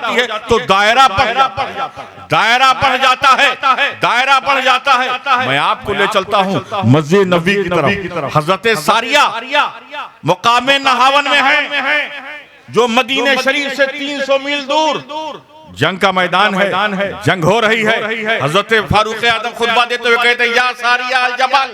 जाती है तो दायरा बढ़ जाता है, दायरा बढ़ जाता है, दायरा बढ़ जाता है। मैं आपको ले चलता हूं मस्जिद नबी की तरफ। हजरत सारिया मुकामे नहावन में है, जो मदीने शरीफ से 300 मील दूर जंग का मैदान है, जंग हो रही है। हजरत फारूक आजम खुतबा देते हुए कहते हैं, या सारिया अल जबल,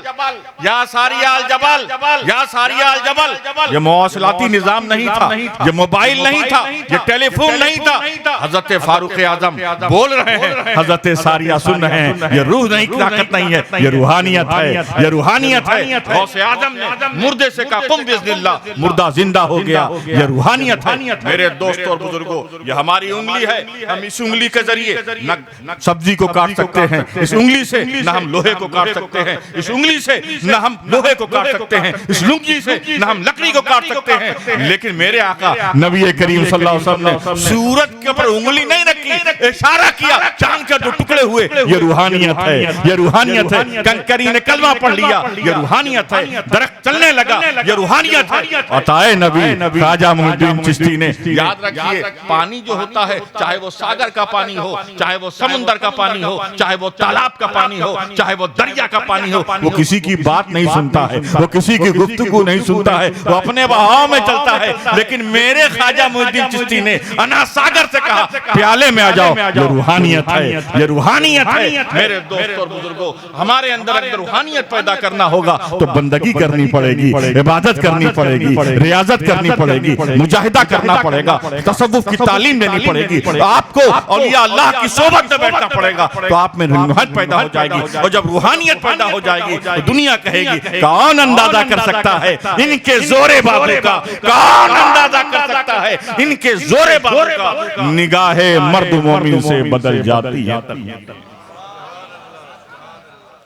या सारिया अल जबल, या सारिया अल जबल। ये मवासलाती निजाम नहीं था, ये मोबाइल नहीं था, ये टेलीफोन नहीं था। हजरत फारूक आजम बोल रहे हैं, हजरत सारिया सुन रहे हैं। ये रूह नहीं, ताकत नहीं है, ये रूहानियत है, ये रूहानियत है। गौसे आजम ने मुर्दे से कहा कुम बिस्मिल्लाह, मुर्दा जिंदा हो गया। ये रूहानियत है। मेरे दोस्तों और बुजुर्गों, ये हमारी उंगली है, हम इस उंगली के जरिए न सब्जी को काट सकते हैं, इस उंगली से न हम लोहे को काट सकते हैं, इस उंगली से न हम लोहे को काट सकते हैं, इस लुंगी से न हम लकड़ी को काट सकते हैं। लेकिन मेरे आका नबी करीम सल्लल्लाहु अलैहि वसल्लम ने सूरत के ऊपर उंगली नहीं रखी, इशारा किया, चांद के जो टुकड़े हुए, ये रूहानियत है, ये रूहानियत है। कंकरी ने कलमा पढ़ लिया, ये रूहानियत है। दरख्त चलने लगा, ये रूहानियत है। अताए नबी ख्वाजा मोइनुद्दीन चिश्ती ने, याद रखिए, पानी जो होता है, चाहे वो सागर का पानी हो, चाहे वो समुंदर का पानी हो, चाहे वो तालाब का पानी हो, चाहे वो दरिया का पानी हो, वो किसी की बात नहीं सुनता है, वो किसी की गुफ्तगू नहीं सुनता है, वो अपने बहाव में चलता है। लेकिन मेरे ख्वाजा मोइनुद्दीन चिश्ती ने अना सागर से कहा, प्याले में आ जाओ, ये रूहानियत है, ये रूहानियत है। मेरे दोस्तों और बुजुर्गों, हमारे अंदर अगर रूहानियत पैदा करना होगा तो बंदगी करनी पड़ेगी, इबादत करनी पड़ेगी, रियाजत करनी पड़ेगी, मुजाहिदा करना पड़ेगा, तसव्वुफ की तालीम देनी पड़ेगी, आपको औलिया अल्लाह की सोबत में बैठना पड़ेगा, तो आप में रूहानियत पैदा हो जाएगी। और जब रूहानियत पैदा हो जाएगी तो दुनिया कहेगी, कौन अंदाजा कर सकता है इनके जोरे बाबू का, कौन अंदाजा कर सकता है इनके जोरे बाबू का। निगाहे मर्द मोमिन से बदल जाती है।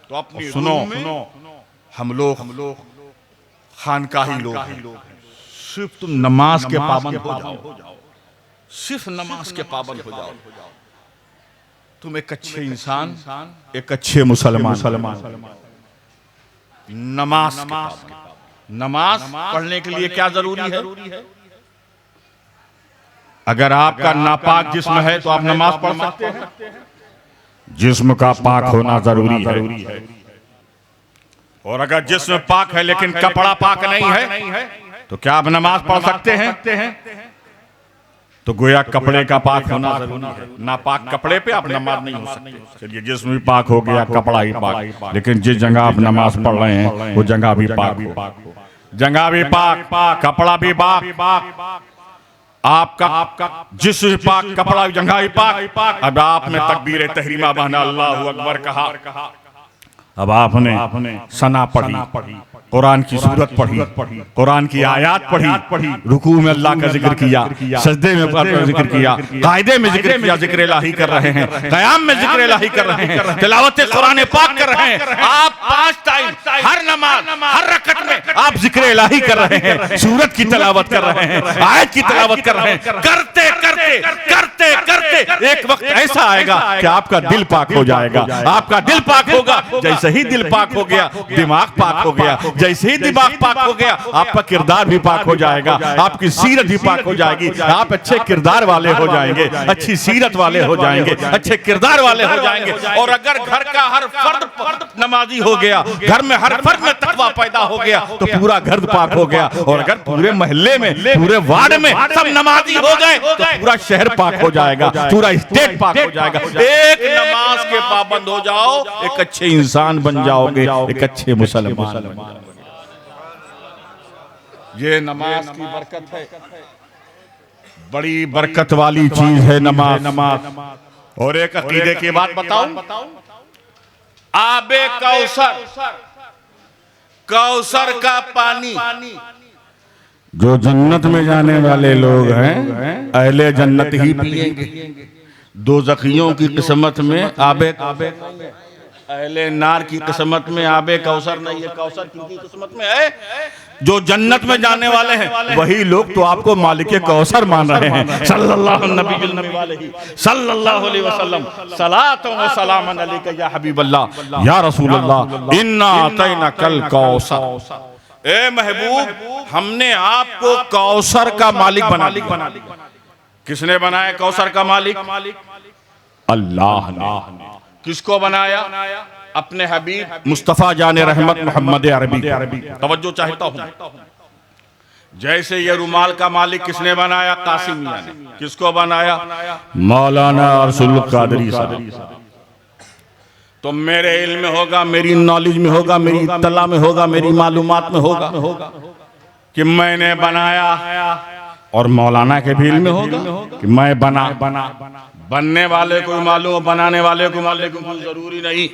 तो अपनी सुनो, हम लोग खानकाही लोग, सिर्फ तुम नमाज के पाबंद हो जाओ, सिर्फ नमाज के पाबंद हो जाओ, तुम एक अच्छे इंसान, एक अच्छे मुसलमान। नमाज पढ़ने के लिए क्या जरूरी है? अगर आपका नापाक जिस्म है तो आप नमाज पढ़ सकते हैं। जिस्म का पाक होना जरूरी है। और अगर जिस्म पाक है लेकिन कपड़ा पाक नहीं है तो क्या आप नमाज पढ़ सकते हैं? तो गोया कपड़े का पाक होना जरूरी है। नापाक कपड़े पे आप नमाज नहीं हो सकते। चलिए, जिस्म भी पाक हो गया, कपड़ा ही पाक, लेकिन जिस जगह आप नमाज पढ़ रहे हैं वो जगह भी पाक हो, जगह भी पाक, कपड़ा भी पाक, आपका जिस्म पाक, कपड़ा, जगह ही पाक। अब आपने तकबीर तहरीमा बहना अल्लाहु अकबर कहा, अब आपने सना पढ़ी, कुरान की सूरत पढ़ी, कुरान की आयत पढ़ी, रुकू में अल्लाह का जिक्र किया, सजदे में जिक्र किया, कायदे में जिक्र किया, जिक्र इलाही कर रहे हैं, क़याम में जिक्र इलाही कर रहे हैं, तिलावत कुरान पाक कर रहे हैं। आप 5 टाइम हर नमाज, हर रकअत में आप जिक्र इलाही कर रहे हैं, सूरत की तिलावत कर रहे हैं, आयत की तिलावत कर रहे हैं। करते करते करते करते एक वक्त ऐसा आएगा कि आपका दिल पाक हो जाएगा। आपका दिल पाक होगा, जैसे ही दिल पाक हो गया दिमाग पाक हो गया, जैसे ही दिमाग पाक हो गया आपका किरदार भी पाक हो जाएगा, आपकी सीरत भी पाक हो जाएगी। आप अच्छे किरदार वाले हो जाएंगे, अच्छी सीरत वाले हो जाएंगे, अच्छे किरदार वाले हो जाएंगे। और अगर घर का हर फर्द नमाजी हो गया, घर में हर फर्द में तकवा पैदा हो गया तो पूरा घर पाक हो गया। और अगर पूरे मोहल्ले में, पूरे वार्ड में सब नमाजी हो गए तो पूरा शहर पाक हो जाएगा, पूरा स्टेट पाक हो जाएगा। एक नमाज के पाबंद हो जाओ, एक अच्छे इंसान बन जाओगे, एक अच्छे मुसलमान। ये नमाज की बरकत है, बड़ी बरकत वाली चीज है नमाज। और एक अकीदे की बात बताऊं, आबे कौसर का पानी जो जन्नत में जाने वाले लोग हैं अहले जन्नत ही पिएंगे। दोज़खियों की किस्मत में आबे, अहले नार की किस्मत में आबे कौसर नहीं है। कौसर किनकी किस्मत में है? जो जन्नत में जाने वाले हैं वही लोग तो आपको मालिके कौसर मान रहे हैं। सल्लल्लाहु अलैहि वसल्लम, सलातो व सलामन अलैका या हबीबल्लाह या रसूलल्लाह, इन्ना अतैना कल कौसर। ए महबूब, हमने आपको कौसर का मालिक बना दिया। किसने बनाया कौसर का मालिक? अल्लाह ने। किसको बनाया? अपने हबीब मुस्तफा जाने रहमत मोहम्मद अरबी। तवज्जो चाहता हूं। जैसे ये रुमाल का मालिक किसने बनाया? कासिम मियां ने। किसको बनाया? मौलाना अरसुल कादरी साहब। तो मेरे इल्म में होगा, मेरी नॉलेज में होगा, मेरी इत्तला में होगा, मेरी मालूमात में होगा कि मैंने बनाया, और मौलाना के भी इल्म में होगा कि मैं बना। बनने वाले को मालूम हो, बनाने वाले को मालूम, लेकिन कोई जरूरी नहीं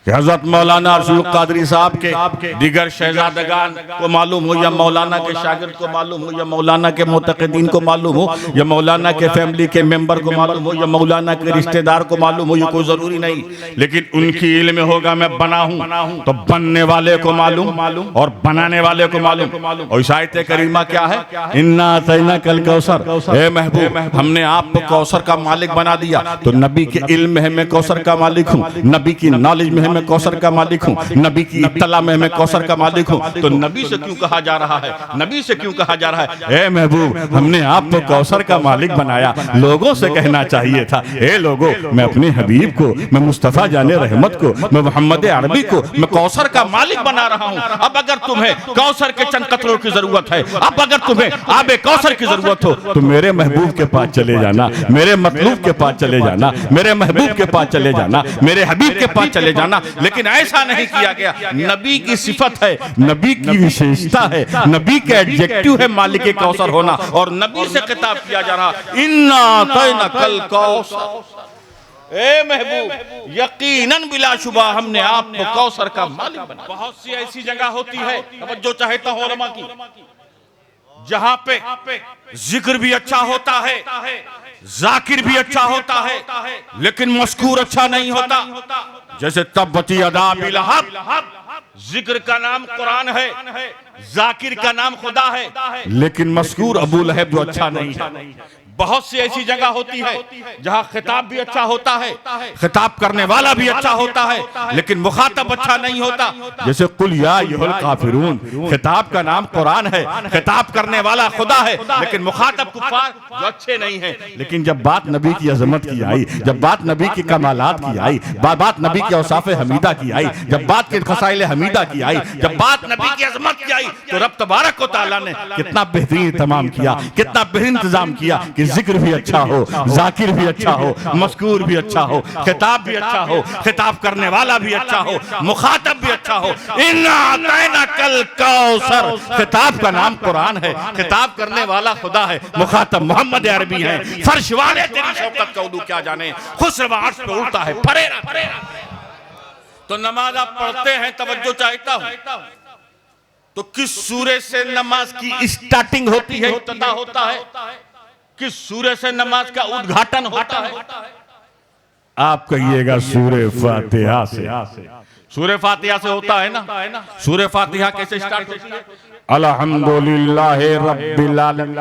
कि हजरत मौलाना अरसुल कादरी साहब के दिगर शहजादगान को मालूम हो, या मौलाना के शागिर्द को मालूम हो, या मौलाना के मुतक़िदीन को मालूम हो, या मौलाना के फैमिली के मेंबर को मालूम हो, या मौलाना के रिश्तेदार को मालूम हो, ये कोई जरूरी नहीं। लेकिन उनकी इल्म में होगा मैं बना हूं, तो बनने वाले को मालूम और बनाने वाले को मालूम। और इस आयत करीमा क्या है? इन्ना अतैना कल कौसर, ए महबूब हमने आपको कौसर का मालिक बना दिया। तो नबी के इल्म में है मैं कौसर का मालिक हूँ, नबी की नॉलेज में मैं कौसर का मालिक हूँ, नबी की इत्तला में मैं कौसर का मालिक हूँ। तो नबी से क्यों कहा जा रहा है? नबी से क्यों कहा जा रहा है? ए महबूब हमने आपको कौसर का मालिक बनाया। लोगों से कहना चाहिए था, ए लोगों मैं अपने हबीब को, मैं मुस्तफा जाने रहमत को, मैं मोहम्मद अरबी को मैं कौसर का मालिक बना रहा हूँ। अब अगर तुम्हें कौसर के चंद कतरों की जरूरत है, अब अगर तुम्हें आबे कौसर की जरूरत हो, तो मेरे महबूब के पास चले जाना, मेरे मतलूब के पास चले जाना, मेरे महबूब के पास चले जाना, मेरे हबीब के पास चले जाना। लेकिन ऐसा नहीं किया गया। नबी की सिफत है, नबी की विशेषता है, नबी का एडजेक्टिव है मालिक कौसर होना, और नबी से खिताब किया जा रहा इन्ना तैना कल कौसर। ए महबूब यकीनन बिलाशुबा हमने आपको कौसर का मालिक बनाया। बहुत सी ऐसी जगह होती है, जो चाहता हूं उलमा की, जहां पे जिक्र भी अच्छा होता है, जाकिर भी अच्छा होता है, लेकिन मस्कूर अच्छा नहीं होता। जैसे तब्बती अदा बिलहब, जिक्र का नाम कुरान है, जाकिर का नाम खुदा है, लेकिन मस्कूर अबू लहब जो अच्छा नहीं है। बहुत सी ऐसी जगह होती है जहां खिताब भी अच्छा होता है, खिताब करने वाला भी अच्छा होता है, लेकिन मुखातब अच्छा नहीं होता। जैसे कुल या अय्युहल काफिरून, खिताब का नाम कुरान है, खिताब करने वाला खुदा है, लेकिन मुखातब कुफार जो अच्छे नहीं है। लेकिन जब बात नबी की अजमत की आई, जब बात नबी की कमालात की आई, बात नबी के औसाफ़े हमीदा की आई, जब बात के खसाइल हमीदा की आई, जब बात नबी की अजमत की आई, तो रब तबारक व तआला ने कितना बेहतरीन तमाम किया, कितना बेहतरीन इंतजाम किया कि जिक्र भी अच्छा हो, जाकिर भी अच्छा हो, मस्कूर भी अच्छा हो, खिताब भी अच्छा हो, खिताब करने वाला भी अच्छा हो, मुखातब भी अच्छा हो। इन्ना अतैना कल कौसर, खिताब का नाम कुरान है, खिताब करने वाला खुदा है, मुखातब मोहम्मद अरबी है। फर्श वाले तेरी शौकत का उदू क्या जाने, खुसरवा अर्श पे उड़ता है फरेरा। तो नमाज आप पढ़ते हैं, तवज्जो चाहता हूं, तो किस सूरे से नमाज की स्टार्टिंग होती है, इब्तिदा होता है? किस सूरे से नमाज का उद्घाटन होता है? आप कहिएगा सूरे फातिहा से। सूरे फातिहा से होता है ना। सूरे फातिहा कैसे स्टार्ट होती है? अल्हम्दुलिल्लाहि रब्बिल आलमीन।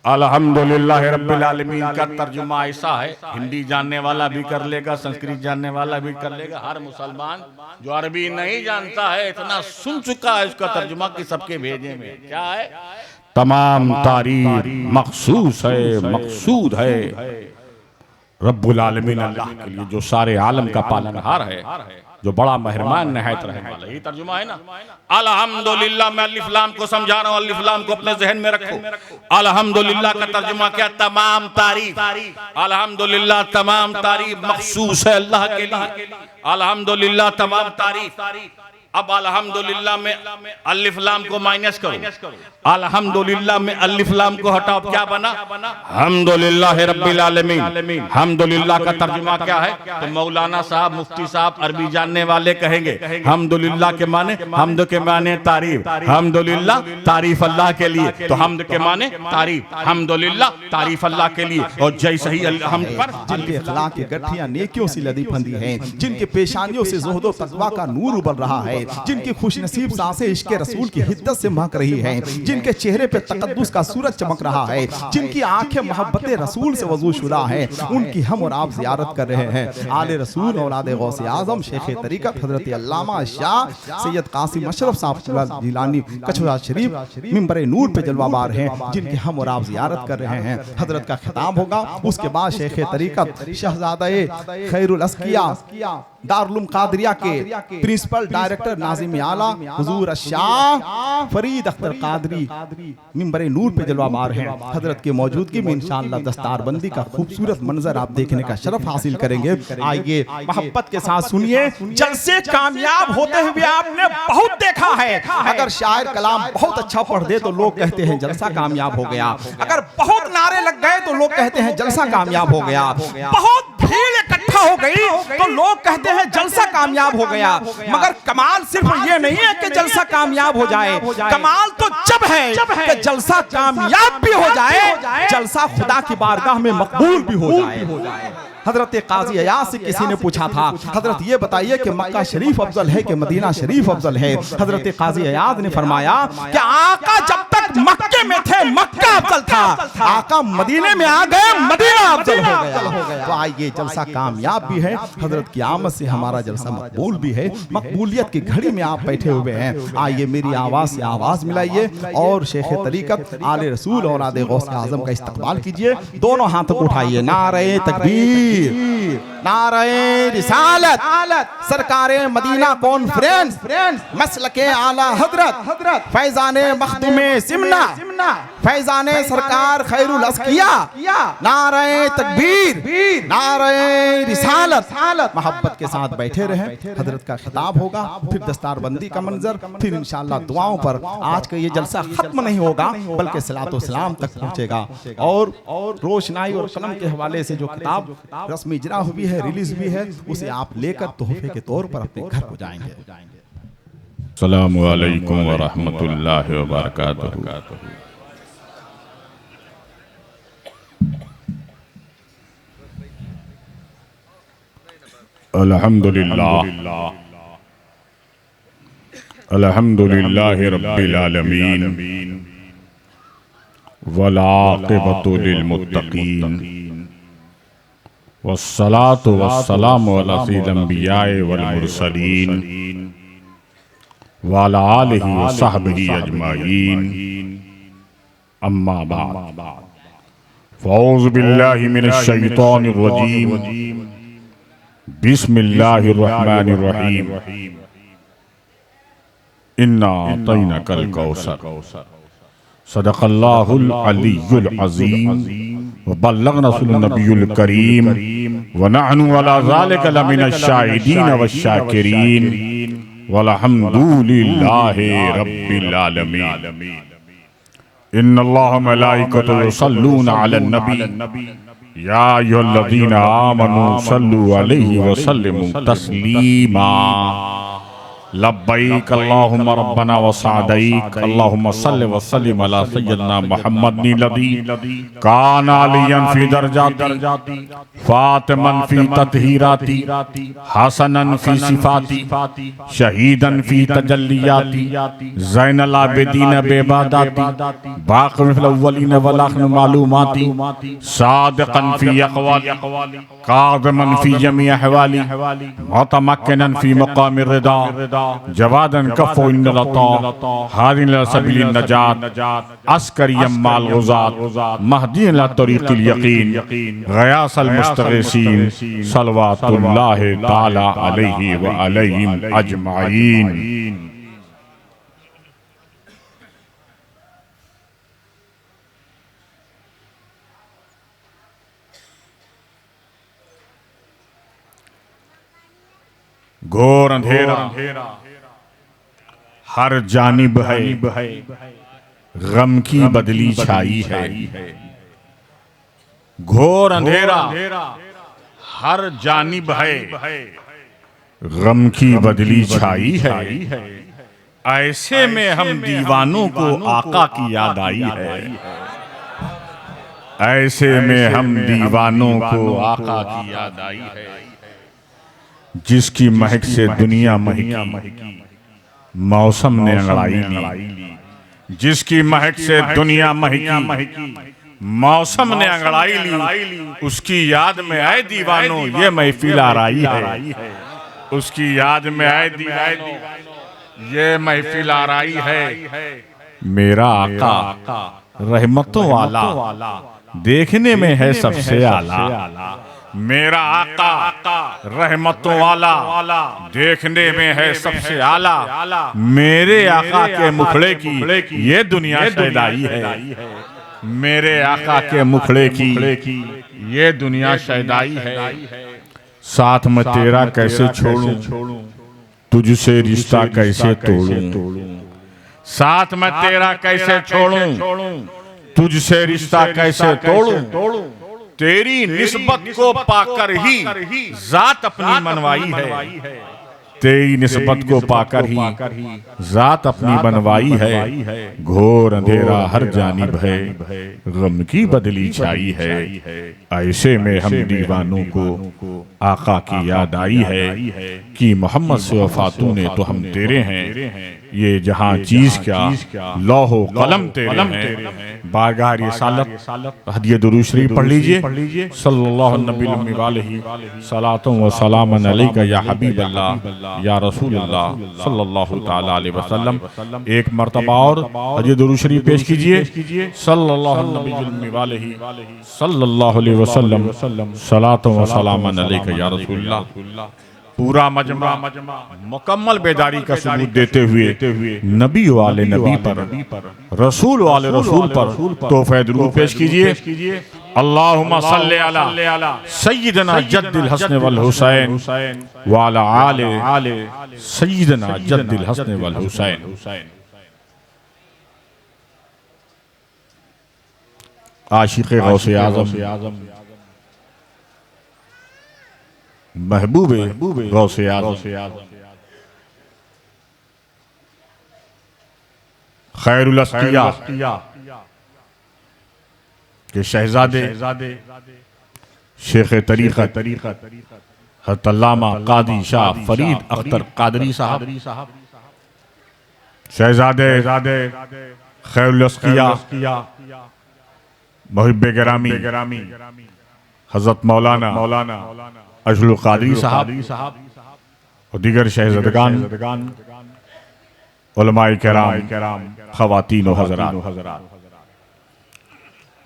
अल्हम्दुलिल्लाहि रब्बिल आलमीन का तर्जुमा ऐसा है, हिंदी जानने वाला भी कर लेगा, संस्कृत जानने वाला भी कर लेगा। हर मुसलमान जो अरबी नहीं जानता है इतना सुन चुका है उसका तर्जुमा कि सबके भेजे में क्या है? तमाम तारीफ मखसूस है, मकसूद है रब्बुल आलमीन अल्लाह के लिए, जो सारे आलम का पालनहार है, जो बड़ा मेहरबान नहायत रहने वाला। ये तर्जुमा है ना। अल्हम्दुलिल्लाह, मैं अलिफ लाम को समझा रहा हूँ, अलिफ लाम को अपने जहन में रखो। अल्हम्दुलिल्लाह का तर्जुमा क्या? तमाम तारीफ। अल्हम्दुलिल्लाह तमाम तारीफ मखसूस है अल्लाह के लिए। अल्हम्दुलिल्लाह तमाम तारीफ। अब अल्हम्दुलिल्लाह में अलिफ लाम को माइनस करो, अल्हम्दुलिल्लाह में अलिफ लाम को हटाओ, क्या बना? हम्दुलिल्लाह रब्बिल आलमीन। हम्दुलिल्लाह का तर्जुमा क्या है? तो मौलाना साहब, मुफ्ती साहब, अरबी जानने वाले कहेंगे हम्दुलिल्लाह के माने, हम्द के माने तारीफ, हम्दुलिल्लाह तारीफ अल्लाह के लिए, तो हम्द के माने तारीफ, हम्दुलिल्लाह तारीफ अल्लाह के लिए। और जैसे ही हम्द पर, जिनके अखलाक की गठियां नेकियों से लदी फंदी हैं, जिनके पेशानियों से ज़ुहद व तक़वा का नूर उबल रहा है, जिनकी खुशनसीब सांसें इश्क रसूल की हिद्दत से महक रही हैं, जिनके चेहरे पे तकद्दुस का सूरज चमक रहा है, जिनकी आंखें मोहब्बत रसूल से वजू शुदा है, उनकी हम और आप जियारत कर रहे हैं। आले रसूल औलाद गौसे आजम शेख तरीक़त हजरत अल्लामा शाह सैयद कासिम अशरफ साहब जिलानी कछुआ शरीफ मिंबर नूर पे जलवाबार हैं, जिनके हम और आप जियारत कर रहे हैं। हजरत का खिताब होगा, उसके बाद शेख तरीक़त शहजादे खैरुल अस्किया दारुल कादरिया के प्रिंसिपल डायरेक्टर नाज़िम आला हुजूर शाह फरीद अख्तर कादरी मिंबर नूर पे जलवाबार हैं। हजरत की मौजूदगी में इंशाअल्लाह दस्तारबंदी का खूबसूरत मंजर आप देखने का शरफ हासिल करेंगे। आइए मोहब्बत के साथ सुनिए। जलसे कामयाब होते हुए आपने बहुत देखा है। अगर शायर कलाम बहुत अच्छा पढ़ दे तो लोग कहते हैं जलसा कामयाब हो गया, अगर बहुत नारे लग गए तो लोग कहते हैं जलसा कामयाब हो गया, बहुत भीड़ इकट्ठा हो गई तो लोग कहते हैं जलसा कामयाब हो गया। मगर कमाल सिर्फ ये नहीं है कि जलसा कामयाब हो जाए, कमाल तो जब है कि जलसा कामयाब भी हो जाए, जलसा खुदा की बारगाह में मकबूल भी हो जाए। हजरत काजी अयाज से किसी ने पूछा था, हजरत ये बताइए कि मक्का शरीफ अफजल है कि मदीना शरीफ अफजल है? हजरत काजी अयाज ने फरमाया कि आका जब तक मक्के में थे मक्का अफजल था, आका मदीने में आ गए मदीना अफजल हो गया। तो आइए जलसा कामयाब भी है, हजरत की आमद से हमारा जलसा मकबूल भी है। मकबूलियत की घड़ी में आप बैठे हुए हैं। आइए मेरी आवाज से आवाज मिलाइए और शेख तरीक़त आले रसूल और औलाद गौसे आजम का इस्तकबाल कीजिए। दोनों हाथों को उठाइए। नारे तकबीर, नारे रिसालत, सरकारे मदीना कॉन्फ्रेंस, मसलके आला हजरत फैजाने मखदूमे सिमना, फैजाने सरकार खैरुल अस्किया, नारे तकबीर, नारे रिसालत। मोहब्बत के साथ बैठे रहे। हजरत का खिताब होगा, फिर दस्तारबंदी का मंजर, फिर इंशाअल्लाह दुआओं पर। आज का ये जलसा खत्म नहीं होगा बल्कि सलातो सलाम तक पहुंचेगा। और रोशनाई और कलम के हवाले से जो किताब रस्मी इजरा हुई है, रिलीज हुई है, उसे आप लेकर तोहफे के तौर पर अपने घर को जाएंगे। अस्सलामु अलैकुम व रहमतुल्लाहि व बरकातहू। अल्हम्दुलिल्लाह, अल्हम्दुलिल्लाहि रब्बिल आलमीन वल आक़िबतु लिल मुत्तक़ीन वस्सलातु वस्सलामु अला सय्यिदिल अंबियाए वल मुरसलीन व अला आलिहि व सहबिहि अजमाइन। अम्मा बाद, फ़औज़ु बिल्लाहि मिनश शैतानिर रजीम, बिस्मिल्लाहिर रहमानिर रहीम। इन्ना अतैनाकल कौसर, सदक़ल्लाहुल अलीयुल अज़ीम व बल्लगना रसूलुन नबियुल करीम व नहनु अला ज़ालिका लमिनश शाहिदीन वश्शाकिरीन वल्हम्दुलिल्लाहि रब्बिल आलमीन। इन्नल्लाह व मलाइकतहु युसल्लूना अलन नबी या अय्युहल्लज़ीना आमनू सल्लू अलैहि व सल्लिमू तस्लीमा। लब्बैक अल्लाहुम्मा रब्बना व सअदैक, अल्लाहुम्मा सल्लि व सल्लिम अला सय्यिदिना मुहम्मदिन लज़ी काना अलियन फी दरजाती, फातिमन फी तत्हीराती, हसनन फी सिफाती, शहीदन फी तजल्लियाती, ज़ैनल आबिदीन बेइबादाती, बाक़िन फिल अव्वलीन वल आख़िरीन मालूमाती, सादिक़न फी अक़वाली, काज़िमन फी जमी अहवाली, मुतमक्किनन फी मक़ामिर रिदा, जवादन कफ़ो इन्नल अता, हादिन इला सबीलिन नजात, अस्करियम माल गुज़ात, महदियन इला तरीक़िल यक़ीन, ग़यासल मुस्तग़ीसीन, सल्लवातुल्लाहि ताला अलैहि व अलैहिम अजमाइन। घोर अंधेरा हर जानिब है, गम की बदली छाई है। घोर अंधेरा हर जानिब है, गम की बदली छाई है। ऐसे में हम दीवानों को आका की याद आई है, ऐसे में हम दीवानों को आका की याद आई है। जिसकी महक से दुनिया महकी, मौसम ने अंगड़ाई ली, जिसकी महक से दुनिया महकी, मौसम ने अंगड़ाई ली, उसकी याद में आए दीवानों ये महफिल आराई है, उसकी याद में आए दीवानों ये महफिल आराई है। मेरा आका रहमतों वाला देखने में है सबसे आला, मेरा आका रहमतों वाला देखने में है सबसे आला, मेरे आका के मुखड़े की ये दुनिया शैदाई है, मेरे आका के मुखड़े की ये दुनिया शैदाई है। साथ में तेरा कैसे छोड़ूं, तुझसे रिश्ता कैसे तोड़ूं, साथ में तेरा कैसे छोड़ूं, तुझसे रिश्ता कैसे तोड़ूं, तेरी निस्बत को पाकर ही जात अपनी मनवाई है, तेरी निस्बत को पाकर ही जात अपनी बनवाई है। घोर अंधेरा हर जानिब है, गम की बदली छाई है, ऐसे में हम दीवानों को आका की याद आई है कि मोहम्मद से वफातू ने तो हम तेरे हैं, ये जहां चीज क्या लौहो कलम तेरे हैं। बारगाह रिसालत हदिया दुरूद शरीफ पढ़ लीजिए। सल्लल्लाहु अलैहि सलातुम व सलामन अलैका या हबीब अल्लाह या रसूल अल्लाह सल्लल्लाहु ताला अलैहि वसल्लम। एक मर्तबा और हदिया दुरूद शरीफ पेश कीजिए। सल्लल्लाहु अलैहि वसल्लम सलातुम व सलामन अलैका या रसूल अल्लाह। पूरा मजमा मुकम्मल बेदारी का सबूत देते हुए नबी वाले नबी पर, रसूल वाले रसूल पर तोहफे दुरूद पेश कीजिए। अल्लाहुम्मा सल्ली अला सय्यिदना जद्दिल हसन वल हुसैन व अला आले सय्यिदना जद्दिल हसन वल हुसैन। आशिक़े गौसे आज़म महबूबे गौसे आज़म खैरुल अस्किया के शहजादे शेख तरीक़त हज़रत अल्लामा कादी शाह फरीद अख्तर कादरी साहब, शहजादे खैरुल अस्किया मुहिब्बे गिरामी हज़रत मौलाना अजलुल कादरी साहब और दीगर शहज़ादगान, उलमाए किराम, ख़वातीन व हज़रात,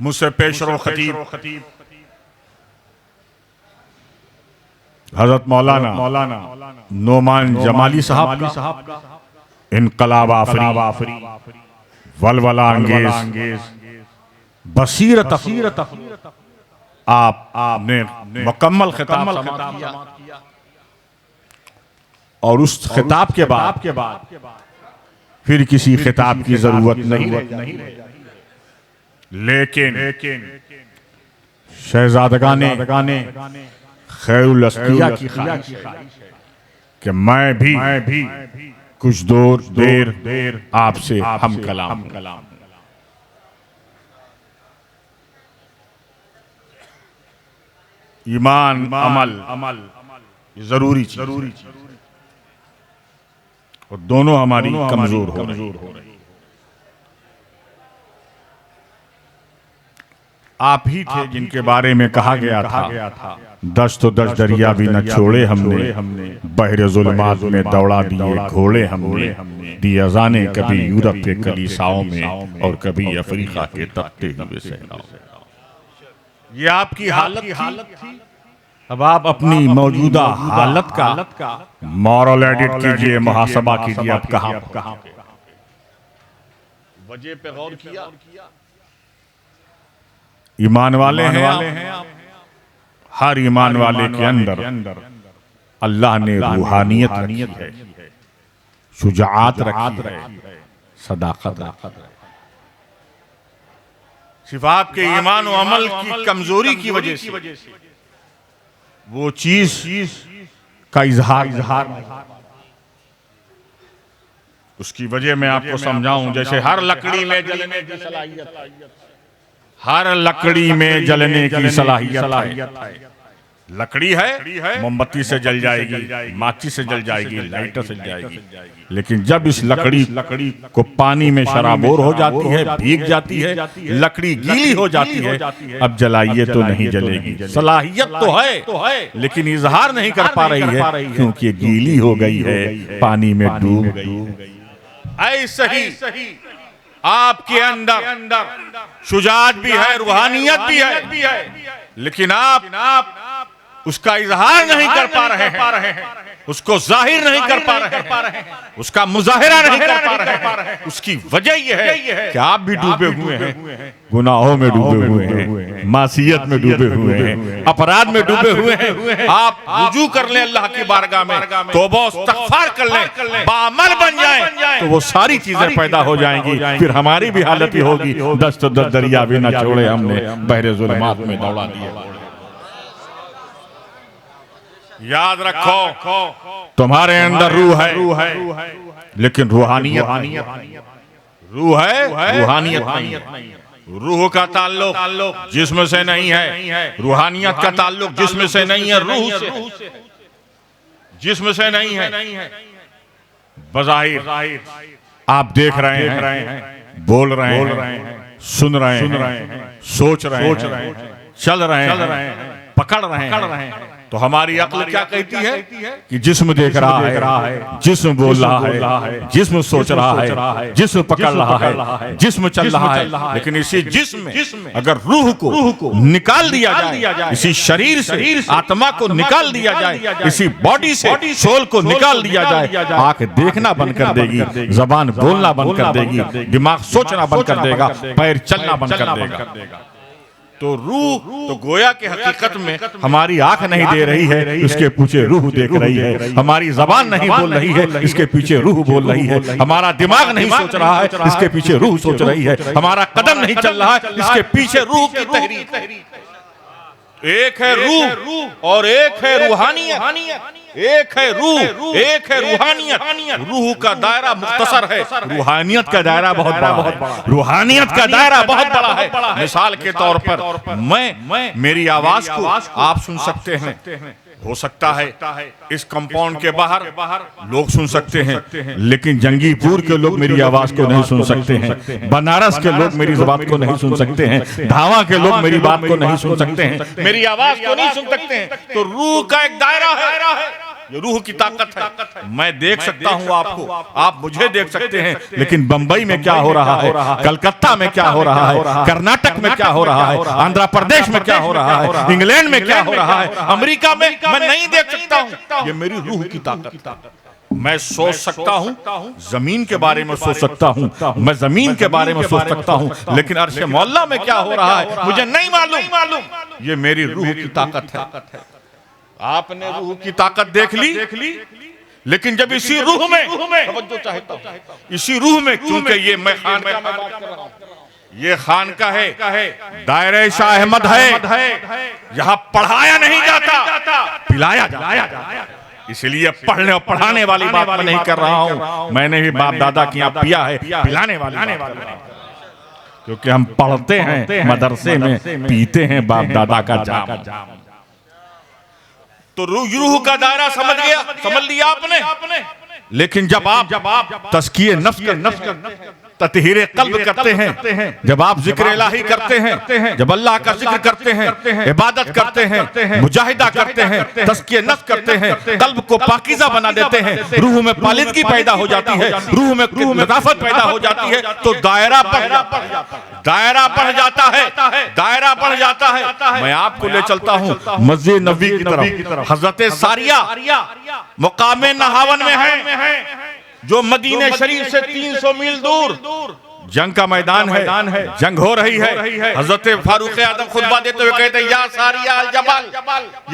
मुझसे पेशरो खतीब हज़रत मौलाना नोमान जमाली साहब का इनकलाब आफरी वलवला अंगेज बसीरत आपने मुकम्मल खिताब समाप्त किया और उस खिताब के बाद फिर किसी खिताब की जरूरत नहीं, लेकिन शहजादगाने खैरुल अस्किया की ख्वाहिश है कि मैं भी कुछ देर आपसे हम कलाम। ईमान अमल जरूरी चीज और दोनों हमारी कमजोर हो रही। आप ही थे जिनके बारे में कहा गया था, 10 तो 10 दरिया भी न छोड़े हमने, बहरे जुल्मात में दौड़ा दिए घोड़े हमने, दिया जाने कभी यूरोप के कलीसाओं में और कभी अफ्रीका के तख्ते हुए सहराओं। ये आपकी हालत थी। अब आप अपनी मौजूदा हालत का मॉरल एडिट कीजिए, मुहासबा कीजिए। अब कहां वजह पे गौर किया? ईमान वाले हैं आप। हर ईमान वाले के अंदर अल्लाह ने रूहानियत रखी है, शुजाअत रखी है, सदाकत रखी है। सिर्फ आपके ईमान और अमल की कमजोरी की वजह से वो चीज का इजहार उसकी वजह मैं आपको समझाऊं। जैसे हर लकड़ी में जलने की सलाहियत है, हर लकड़ी में जलने की सलाहियत है, लकड़ी है, मोमबत्ती से जल जाएगी, माचिस से जल जाएगी, लाइटर से जल जाएगी, लेकिन जब इस लकड़ी को पानी में शराबोर हो जाती है, भीग जाती है, लकड़ी गीली हो जाती है, अब जलाइए तो नहीं जलेगी। सलाहियत तो है लेकिन इजहार नहीं कर पा रही है क्योंकि गीली हो गई है, पानी में डूब गई। ऐसे ही आपके अंदर शुजाअत भी है, रूहानियत भी है, लेकिन आप उसका इजहार नहीं कर पा रहे हैं, उसको जाहिर नहीं कर पा रहे हैं, उसका मुजाहिरा नहीं कर पा रहे हैं। उसकी वजह यह है कि आप भी डूबे हुए हैं, गुनाहों में डूबे हुए हैं, मासियत में डूबे हुए हैं, अपराध में डूबे हुए हैं। आप रुजू कर लें अल्लाह की बारगाह में, तौबा इस्तग़फ़ार कर लें, बाअमल बन जाएं, तो वो सारी चीजें पैदा हो जाएंगी। फिर हमारी भी हालत ये होगी, दस्त दरिया भी न छोड़े हमने, बहरे ज़ुल्मात में दौड़ा दिया। याद रखो, तुम्हारे अंदर रूह है लेकिन रूहानियत रूह है, रूहानियत नहीं। रूह का ताल्लुक जिस्म से नहीं है, रूहानियत का ताल्लुक जिस्म से नहीं है, रूह से, जिस्म से नहीं है। बज़ाहिर आप देख रहे हैं, बोल रहे हैं, सुन रहे हैं, सोच रहे हैं, चल रहे हैं, पकड़ रहे हैं, तो हमारी अक्ल क्या कहती है कि जिस्म देख रहा है, जिस्म बोल रहा है, जिस्म सोच रहा है, जिस्म पकड़ रहा है, जिस्म चल रहा है, लेकिन इसी जिस्म में अगर रूह को निकाल दिया जाए, इसी शरीर से आत्मा को निकाल दिया जाए, इसी बॉडी से सोल को निकाल दिया जाए, आंख देखना बंद कर देगी, जबान बोलना बंद कर देगी, दिमाग सोचना बंद कर देगा, पैर चलना बंद कर देगा। तो रूह तो गोया के हकीकत में हमारी आंख नहीं दे रही है, उसके पीछे रूह देख रही है। हमारी जबान नहीं बोल रही है, इसके पीछे रूह बोल रही है। हमारा दिमाग नहीं सोच रहा है, इसके पीछे रूह सोच रही है। हमारा कदम नहीं चल रहा है, इसके पीछे रूह की तहरीक। एक है रूह और एक है रूहानियत। एक है रूह, एक है रूहानियत। रूह का दायरा मुख्तसर है, रूहानियत का दायरा बहुत बड़ा। रूहानियत का दायरा बहुत बड़ा है। मिसाल के तौर पर मैं मेरी आवाज को आप सुन सकते हैं, हो सकता है इस कंपाउंड के बाहर लोग सुन सकते हैं, लेकिन जंगीपुर के लोग मेरी आवाज को नहीं सुन सकते हैं, बनारस के लोग मेरी बात को नहीं सुन सकते हैं, धावा के लोग मेरी बात को नहीं सुन सकते हैं, मेरी आवाज को नहीं सुन सकते हैं। तो रूह का एक दायरा है, ये रूह की ताकत है। मैं देख सकता हूं आपको, आप मुझे देख सकते हैं, लेकिन बंबई में क्या हो रहा है, कलकत्ता में क्या हो रहा है, कर्नाटक में क्या हो रहा है, आंध्र प्रदेश में क्या हो रहा है, इंग्लैंड में क्या हो रहा है, अमेरिका में मैं नहीं देख सकता हूं। ये मेरी रूह की ताकत। मैं सोच सकता हूं, जमीन के बारे में सोच सकता हूं, मैं जमीन के बारे में सोच सकता हूं, लेकिन अर्शे मौला में क्या हो रहा है मुझे नहीं मालूम। ये मेरी रूह की ताकत है। आपने रूह की ताकत देख ली, लेकिन जब इसी रूह में तवज्जो चाहता हूं, इसी रूह में, क्योंकि ये मैं खानका में बात कर रहा हूं, ये खानका है, दायरे शाह अहमद है, यहाँ पढ़ाया नहीं जाता, पिलाया जाता। इसलिए पढ़ने और पढ़ाने वाली बात मैं नहीं कर रहा हूं। मैंने भी बाप दादा की यहाँ पिया है, पिलाने वाली, क्योंकि हम पढ़ते हैं मदरसे में, पीते हैं बाप दादा का जाम। तो रूह का दायरा समझ लिया आपने। लेकिन जब आप तज़किये नफ्स ततहीरे कल्ब करते हैं, जब आप जिक्र इलाही करते हैं, जब अल्लाह का जिक्र करते हैं, इबादत करते हैं, मुजाहिदा करते हैं, तज़किये नफ्स करते हैं, कल्ब को पाकीज़ा बना देते हैं, रूह में पालिदगी पैदा हो जाती है, रूह में लताफत पैदा हो जाती है, तो दायरा बढ़ जाता है। मैं आपको ले चलता हूँ मस्जिद नबवी की तरफ। हज़रत सारिया मुकामे नहावन में है, जो मदीने शरीफ से 300 मील दूर जंग का मैदान है, जंग हो रही है। हजरत फारूक आजम खुतबा देते हुए कहते हैं, या सारिया अल जबल,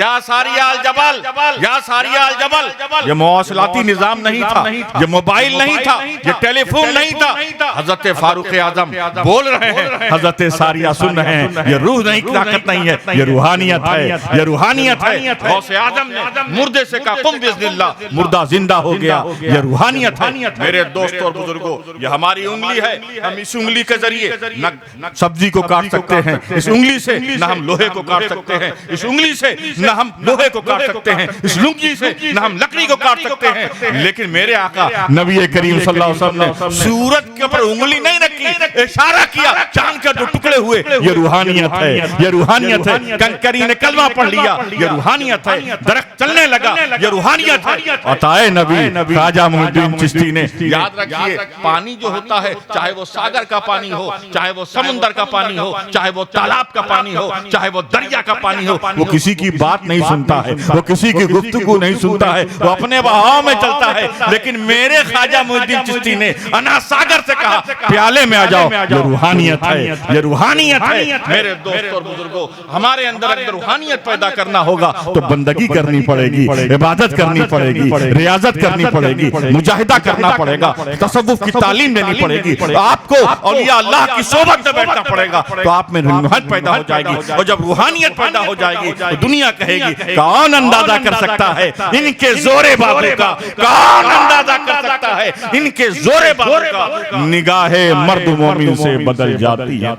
या सारिया अल जबल, या सारिया अल जबल। ये मवासलाती निजाम नहीं था, ये मोबाइल नहीं था, ये टेलीफोन नहीं था। हजरत फारूक आजम बोल रहे हैं, हजरत सारिया सुन रहे हैं। ये रूह नहीं, ताकत नहीं है, ये रूहानियत है, ये रूहानियत है। गौसे आजम ने मुर्दे से कहा कुम बिस्मिल्लाह, मुर्दा जिंदा हो गया, ये रूहानियत है। मेरे दोस्तों और बुजुर्गों, ये हमारी उंगली है, हम इस उंगली के जरिए न सब्जी को काट सकते हैं, इस उंगली से न हम लोहे को काट सकते हैं, इस उंगली से न हम लोहे को काट सकते हैं, इस उंगली से न हम लकड़ी को काट सकते हैं। लेकिन मेरे आका नबी करीम सल्लल्लाहु अलैहि वसल्लम ने सूरत के ऊपर उंगली नहीं रखी, इशारा किया, चांद के जो टुकड़े हुए, ये रूहानियत है, ये रूहानियत है। कंकरी ने कलमा पढ़ लिया, ये रूहानियत है। दरख्त चलने लगा, ये रूहानियत है। अताए नबी ख्वाजा मोइनुद्दीन चिश्ती ने, याद रखिए, पानी जो होता है, चाहे वो सागर का पानी हो, चाहे वो समुंदर का पानी हो, चाहे वो तालाब का पानी हो, चाहे वो दरिया का पानी हो, वो किसी की बात नहीं सुनता है, वो किसी की गुफ्तगू नहीं सुनता है, वो अपने बहाव में चलता है। लेकिन मेरे ख्वाजा मोइनुद्दीन चिश्ती ने अना सागर से कहा, प्याले में आ जाओ, ये रूहानियत है, ये रूहानियत है। मेरे दोस्तों और बुजुर्गों, हमारे अंदर अगर रूहानियत पैदा करना होगा तो बंदगी करनी पड़ेगी, इबादत करनी पड़ेगी, रियाजत करनी पड़ेगी, मुजाहिदा करना पड़ेगा, तसव्वुफ की तालीम देनी पड़ेगी, आपको औलिया अल्लाह की सोबत में बैठना पड़ेगा, तो आप में रूहानियत पैदा हो जाएगी। और जब रूहानियत पैदा हो जाएगी तो दुनिया कहेगी, कौन अंदाजा कर सकता है इनके जोरे बाबू का, कौन अंदाजा कर सकता है इनके जोरे बाबू का। निगाहे मर्द मोमिन से बदल जाती है।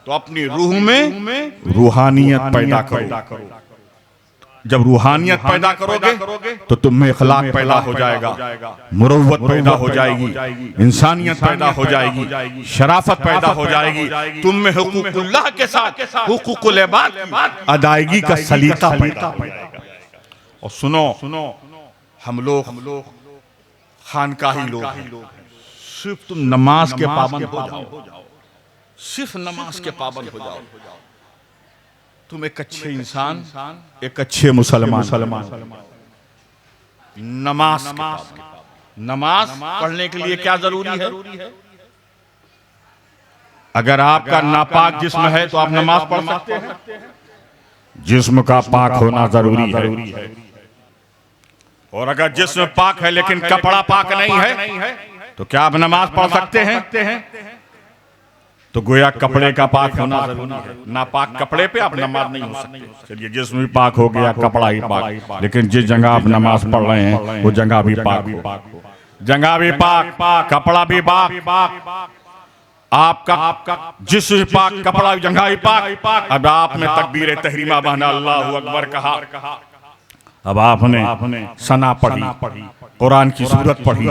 तो अपनी रूह में रूहानियत पैदा करो। जब रूहानियत पैदा करोगे तो तुम में इखलाक पैदा हो जाएगा, मुरव्वत पैदा हो जाएगी, इंसानियत पैदा हो जाएगी, शराफत पैदा हो जाएगी, तुम में हुकूकुल्लाह के साथ हुकूकुल इबाद अदायगी का सलीका पैदा होगा। और सुनो, हम लोग खानकाही लोग हैं, सिर्फ तुम नमाज के पाबंद हो जाओ, सिर्फ नमाज के पाबंद हो जाओ, तुम एक अच्छे इंसान, एक अच्छे मुसलमान। नमाज पढ़ने के लिए क्या जरूरी है? अगर आपका नापाक जिस्म है तो आप नमाज पढ़ सकते हैं। जिस्म का पाक होना जरूरी है। और अगर जिस्म पाक है लेकिन कपड़ा पाक नहीं है तो क्या आप नमाज पढ़ सकते हैं? तो गोया कपड़े का पाक होना जरूरी है। नापाक कपड़े पे आप नमाज नहीं हो सकते। चलिए, जिस्म भी पाक हो गया, कपड़ा ही पाक, लेकिन जिस जगह आप नमाज पढ़ रहे हैं वो जगह भी पाक हो, जगह भी पाक, कपड़ा भी पाक, आपका जिस्म पाक, कपड़ा जगह ही पाक। अब आपने तकबीर तहरीमा बहना अल्लाहु अकबर कहा, अब आपने सना पढ़ी, कुरान की सूरत पढ़ी,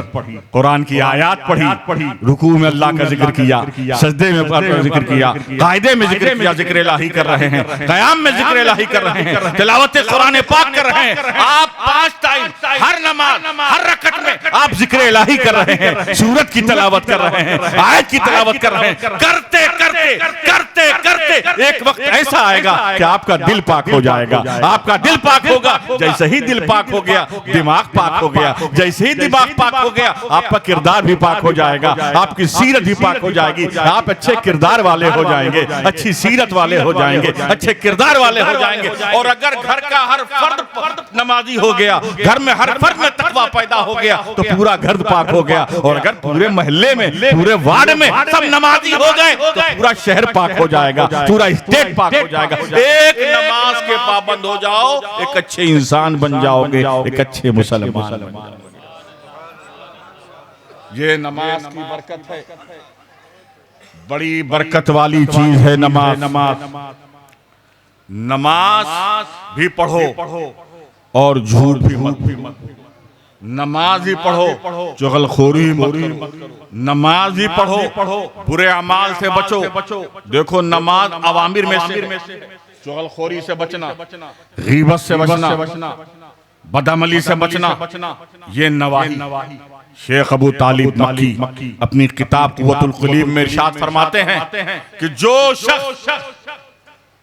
कुरान की आयत पढ़ी, रुकू में अल्लाह का जिक्र किया, सजदे में अल्लाह का जिक्र किया, कायदे में जिक्र किया, जिक्र इलाही कर रहे हैं, क़याम में जिक्र इलाही कर रहे हैं, तिलावत कुरान पाक कर रहे हैं। आप 5 टाइम हर नमाज, हर रकअत में आप जिक्र इलाही कर रहे हैं, सूरत की तिलावत कर रहे हैं, आयत की तिलावत कर रहे हैं। करते करते करते करते एक वक्त ऐसा आएगा कि आपका दिल पाक हो जाएगा। आपका दिल पाक होगा, जैसे ही दिल पाक हो गया दिमाग पाक हो गया, जैसे ही दिमाग पाक हो गया आपका किरदार भी पाक हो जाएगा, आपकी सीरत भी पाक हो जाएगी, आप अच्छे किरदार वाले हो जाएंगे, अच्छी सीरत वाले हो जाएंगे, अच्छे किरदार वाले हो जाएंगे। और अगर घर का हर फर्द नमाजी हो गया, घर में हर फर्द में तकवा पैदा हो गया तो पूरा घर पाक हो गया। और अगर पूरे मोहल्ले में, पूरे वार्ड में सब नमाजी हो गए तो पूरा शहर पाक हो जाएगा, पूरा स्टेट पाक हो जाएगा। एक नमाज के पाबंद हो जाओ, एक अच्छे इंसान बन जाओगे, एक अच्छे मुसलमान। ये नमाज की बरकत है, बड़ी बरकत वाली चीज है नमाज। नमाज भी पढ़ो और झूठ भी मत। नमाज ही पढ़ो, चुगलखोरी मत करो। नमाज ही पढ़ो, बुरे अमाल से बचो। देखो, नमाज अवामिर में से चुगलखोरी से बचना, गीबत से बचना, बदअमली से बचना, ये नवाही। शेख अबू तालिब मक्की अपनी किताब कुव्वतुल क़ुलूब में इरशाद फरमाते हैं कि जो शख्स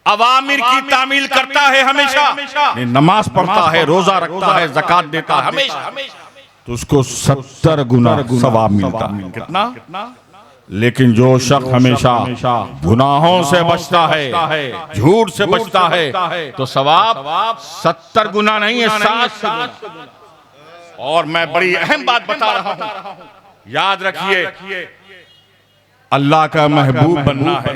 अवामिर की तामील करता है हमेशा, नमाज पढ़ता है, रोजा रखता है, ज़कात देता है हमेशा, तो उसको 70 गुना सवाब मिलता है। कितना? लेकिन जो शख्स हमेशा गुनाहों से बचता है, झूठ से बचता है, तो सवाब 70 गुना नहीं है, 60 गुना। और मैं बड़ी अहम बात बता रहा हूं, याद रखिए, अल्लाह का महबूब बनना है,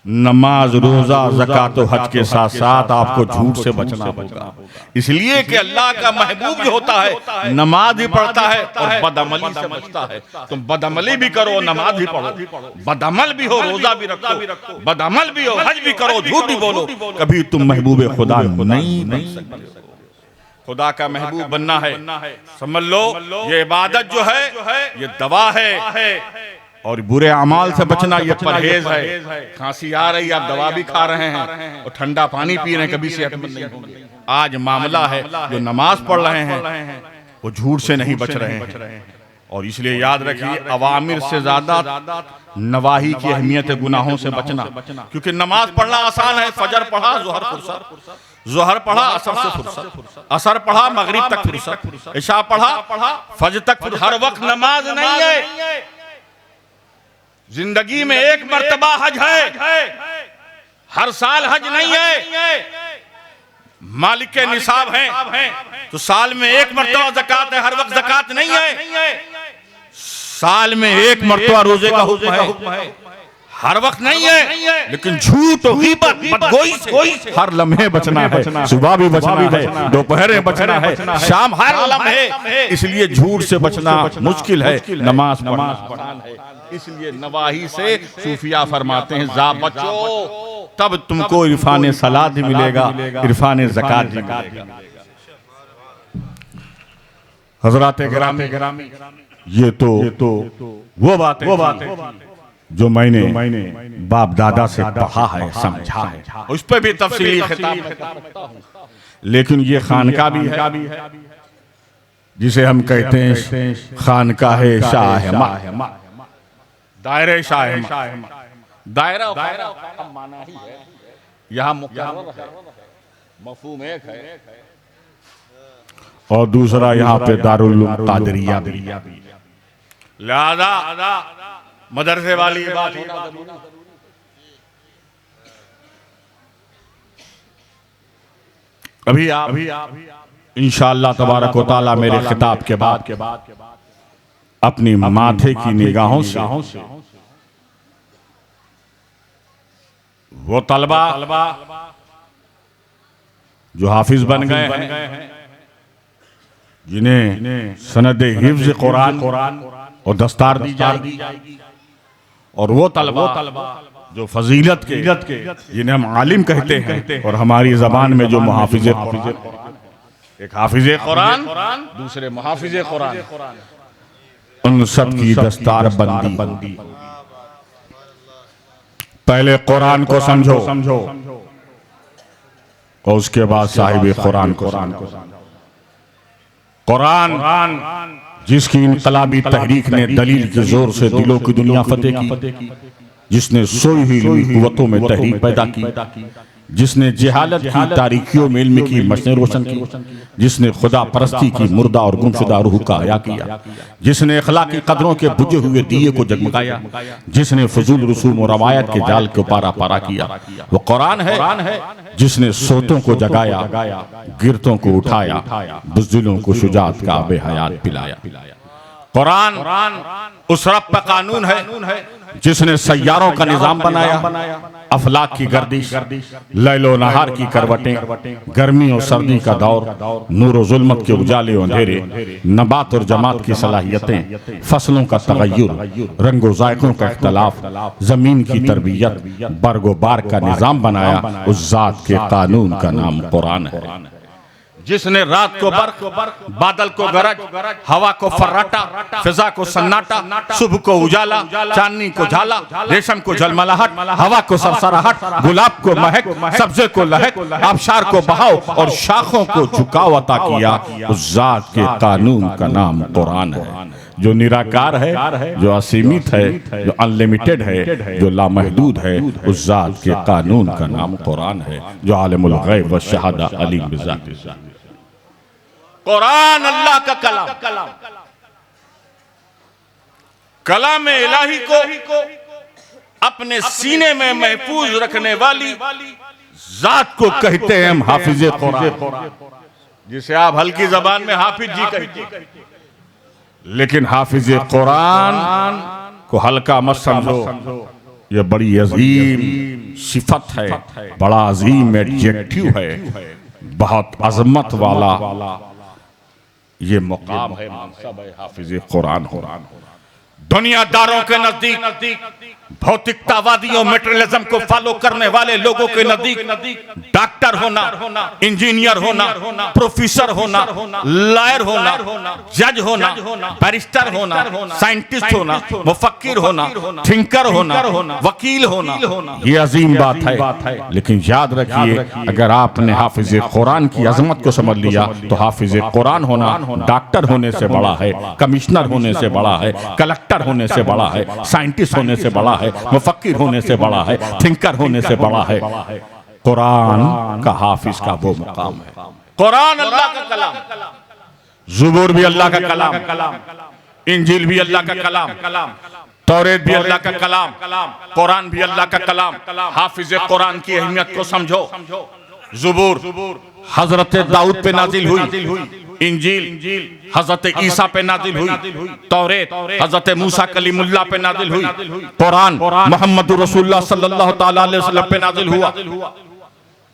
नमाज, रोजा, ज़कात और हज के साथ साथ आपको झूठ से बचना होगा। इसलिए कि अल्लाह का महबूब जो होता है नमाज भी पढ़ता है और बदअमली से बचता है। तुम बदअमली भी करो, नमाज भी पढ़ो, बदअमल भी हो, रोजा भी रखो, बदअमल भी हो, हज भी करो, झूठ भी बोलो, कभी तुम महबूब खुदा नहीं बन सकते। खुदा का महबूब बनना है, समझ लो ये इबादत जो है ये दवा है, और बुरे अमाल से बचना ये परहेज है। खांसी आ रही, आप दवा भी खा रहे हैं और ठंडा पानी पी रहे हैं, कभी सेहतमंद नहीं होंगे। आज मामला है जो नमाज पढ़ रहे हैं वो झूठ से नहीं बच रहे हैं। और इसलिए याद रखिए, अवामिर से ज्यादा नवाही की अहमियत है गुनाहों से बचना। क्योंकि नमाज पढ़ना आसान है, फजर पढ़ा ज़ोहर फुर्सत, ज़ोहर पढ़ा असर से फुर्सत, असर पढ़ा मगरिब तक फुर्सत, इशा पढ़ा फजर तक फुर्सत। हर वक्त नमाज नहीं है, जिंदगी में एक मर्तबा हज है, हर साल हज नहीं है। मालिक के निसाब हैं तो साल में एक मर्तबा ज़कात है, हर वक्त ज़कात नहीं है। साल में एक मर्तबा रोजे का हुक्म है, हर वक्त नहीं है। लेकिन झूठ और गीबत, बदगोई से हर लम्हे बचना है। सुबह भी बचना है, दोपहर में बचना है, शाम हर लम्हे। इसलिए झूठ से बचना मुश्किल है, नमाज पढ़ना है। इसलिए नवाही से सूफिया फरमाते हैं जा बचो, तब तुमको इरफान सलात भी मिलेगा, इरफान ज़कात भी मिलेगा। हज़रात गिरामी, ये तो वो बात है जो मैंने बाप दादा से पढ़ा है, समझा है, उस पर भी तफसीली खिताब। लेकिन ये खानका भी है जिसे हम कहते हैं खानकाह शाहमा, दायरे शाहमा। दायरा माना ही है, यहाँ मुकर्रर है, मफहूम एक है, और दूसरा यहाँ पे दारुल उलूम कादरिया भी। लिहाजा मदरसे वाली बात होना जरूरी है। अभी आप इंशाअल्लाह तबारक व तआला मेरे खिताब के बाद अपनी माथे की निगाहों से वो तलबा जो हाफिज बन गए हैं, जिन्हें सनद हिफ्ज़ कुरान और दस्तार दी जाएगी, और वो तलबा जो फजीलत के जिन्हें हम आलिम कहते हैं, और हमारी जबान में जो मुहाफिज कुरान, एक हाफिज कुरान, दूसरे मुहाफिज कुरान, उन सब की दस्तार बंदी। पहले कुरान को समझो और उसके बाद साहिब कुरान को समझो। कुरान जिसकी इनकलाबी तहरीक ने दलील के जोर से दिलों की दुनिया फतेह की, जिसने सोई हुई कुव्वतों में तहरीक पैदा की, जिसने जहालत की तारीकियों में इल्म की मशने रोशन की, जिसने खुदा परस्ती की मुर्दा और गुमशुदा रूह का हया किया, जिसने अखलाकी कदरों के बुझे हुए दिए को जगमगाया, जिसने फजूल रसूम और रवायत के जाल को पारा पारा किया, वो कुरान है जिसने सोतों को जगाया, गिरतों को उठाया, बुज़दिलों को शुजात का आबे हयात पिलाया। कुरान उस रब का कानून है जिसने सैयारों का निजाम बनाया, अफलाक की गर्दिश, लैलो नहार की करवटें, गर्मी और सर्दी का दौर, नूर और जुल्मत के उजाले और अंधेरे, नबात और जमात की सलाहियतें, फसलों का तगय्युर, रंगो जायकों का इख्तलाफ, जमीन की तरबियत, बरगो बार का निजाम बनाया, उस जात के कानून का नाम कुरान है। जिसने रात को बर्क, बादल को गरज, हवा को फर्राटा, फिजा को सन्नाटा, सुबह को उजाला, चांदनी को झाला, रेशम को झलमलाहट, हवा को सरसराहट, गुलाब को महक, सब्जे को लहक, आबशार को बहाव और शाखों को झुकाव अता किया, उस जात के कानून का नाम कुरान है। जो निराकार है, जो असीमित है, जो अनलिमिटेड है, जो लामहदूद है, उस जात के कानून का नाम कुरान है, जो आलिमुल गैब व शहादा अलीम बिज़ातिह। कुरान अल्लाह का कलाम, कलाम इलाही को अपने सीने में महफूज रखने वाली जात को कहते हैं हम हाफिज कुरान, जिसे आप हल्की जबान में हाफिज जी कहते हैं। लेकिन हाफिज कुरान को हल्का मत समझो, ये बड़ी अजीम सिफत है, बड़ा अजीम एडजेक्टिव है, बहुत अजमत वाला ये मुकाम है, मनसब है हाफिज कुरान हो। दुनियादारों के नजदीक, भौतिकतावादियों, मेटेरियलिज्म को फॉलो करने वाले लोगों के नजदीक डॉक्टर होना, इंजीनियर होना, प्रोफेसर होना, लॉयर होना, जज होना, बैरिस्टर होना, साइंटिस्ट होना, मुफक्किर होना, थिंकर होना, वकील होना, ये अजीम बात है। लेकिन याद रखिए, अगर आपने हाफिज कुरान की अजमत को समझ लिया तो हाफिज कुरान होना डॉक्टर होने से बड़ा है, कमिश्नर होने से बड़ा है, कलेक्टर होने से बड़ा है, साइंटिस्ट होने से बड़ा है, मुफक्किर होने से बड़ा है, थिंकर होने से बड़ा है। कुरान का हाफिज का वो मुकाम है। कुरान अल्लाह का कलाम, ज़ुबूर भी अल्लाह का कलाम, इंजील भी अल्लाह का कलाम, तौरेत भी अल्लाह का कलाम, कुरान भी अल्लाह का कलाम। हाफिज कुरान की अहमियत को समझो। ज़ुबूर हजरत दाऊद पे नाजिल हुई, इंजील हजरत ईसा पे नाजिल हुई, तौरेत हजरत मूसा कलीमुल्लाह पे नाजिल हुई, कुरान मोहम्मद रसूलुल्लाह सल्लल्लाहु तआला अलैहि वसल्लम पे नाजिल हुआ।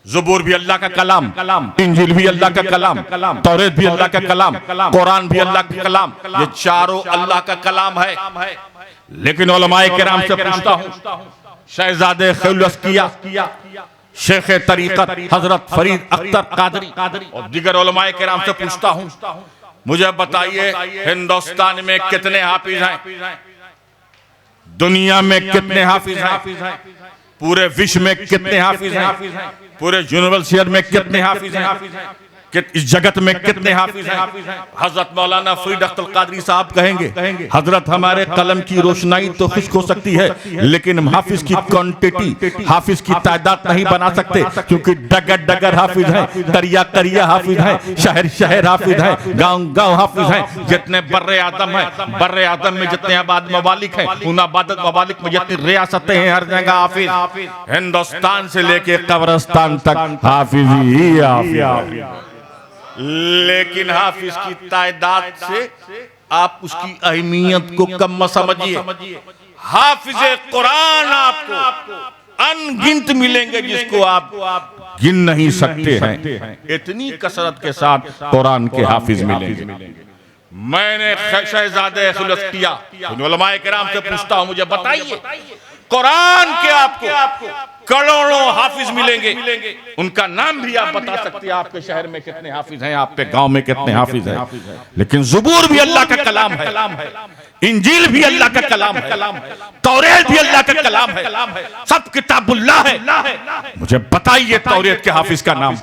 ज़ुबूर भी अल्लाह का कलाम, इंजील भी अल्लाह का कलाम, तौरेत भी अल्लाह का कलाम, कुरान भी अल्लाह का कलाम। ये चारों अल्लाह का कलाम है। लेकिन उलमाए किराम से पूछता हूँ, शहजादे खिलवस्किया, शेख तरीकत हजरत फरीद अख्तर कादरी और दीगर उलमाए किराम से पूछता हूँ, मुझे बताइए हिंदुस्तान में कितने हाफिज हैं, दुनिया में कितने हाफिज हैं, पूरे विश्व में कितने हाफिज हैं, पूरे यूनिवर्सिटी में कितने हाफिज हैं, इस जगत में कितने हाफिज हैं। हजरत मौलाना फरीद अख्तर कादरी साहब कहेंगे, हजरत हमारे कलम की रोशनाई तो खुश्क हो सकती है, लेकिन हाफिज की क्वांटिटी, हाफिज की तादाद नहीं बना सकते, क्योंकि डगर डगर हाफिज हैं, करिया करिया हाफिज हैं, शहर शहर हाफिज हैं, गांव गांव हाफिज हैं। जितने बर्रे आदम हैं, बर्रे आदम में जितने आबाद ममालिक हैं, उन आबाद ममालिक में जितनी रियासतें हैं, हर जगह हाफिज। हिंदुस्तान से लेके कब्रिस्तान तक हाफिज ही हाफिज। लेकिन हाफिज की तादाद से आप उसकी अहमियत को कम मत समझिए। हाफिज कुरान आपको अनगिनत मिलेंगे, जिसको आप गिन नहीं सकते हैं। इतनी कसरत के साथ कुरान के हाफिज मिलेंगे। मैंने शहजादे खिलवस्किया उलमाए किराम से पूछता हूं, मुझे बताइए कुरान के आपको करोड़ों हाफिज मिलेंगे, उनका नाम भी आप बता सकते हैं। आपके शहर में कितने हाफिज हैं, आपके गांव में कितने हाफिज हैं। लेकिन ज़ुबूर भी अल्लाह का कलाम है, इंजील भी अल्लाह का कलाम है, तौरेत भी अल्लाह का कलाम है, सब किताबुल्लाह है। मुझे बताइए तौरेत के हाफिज का नाम,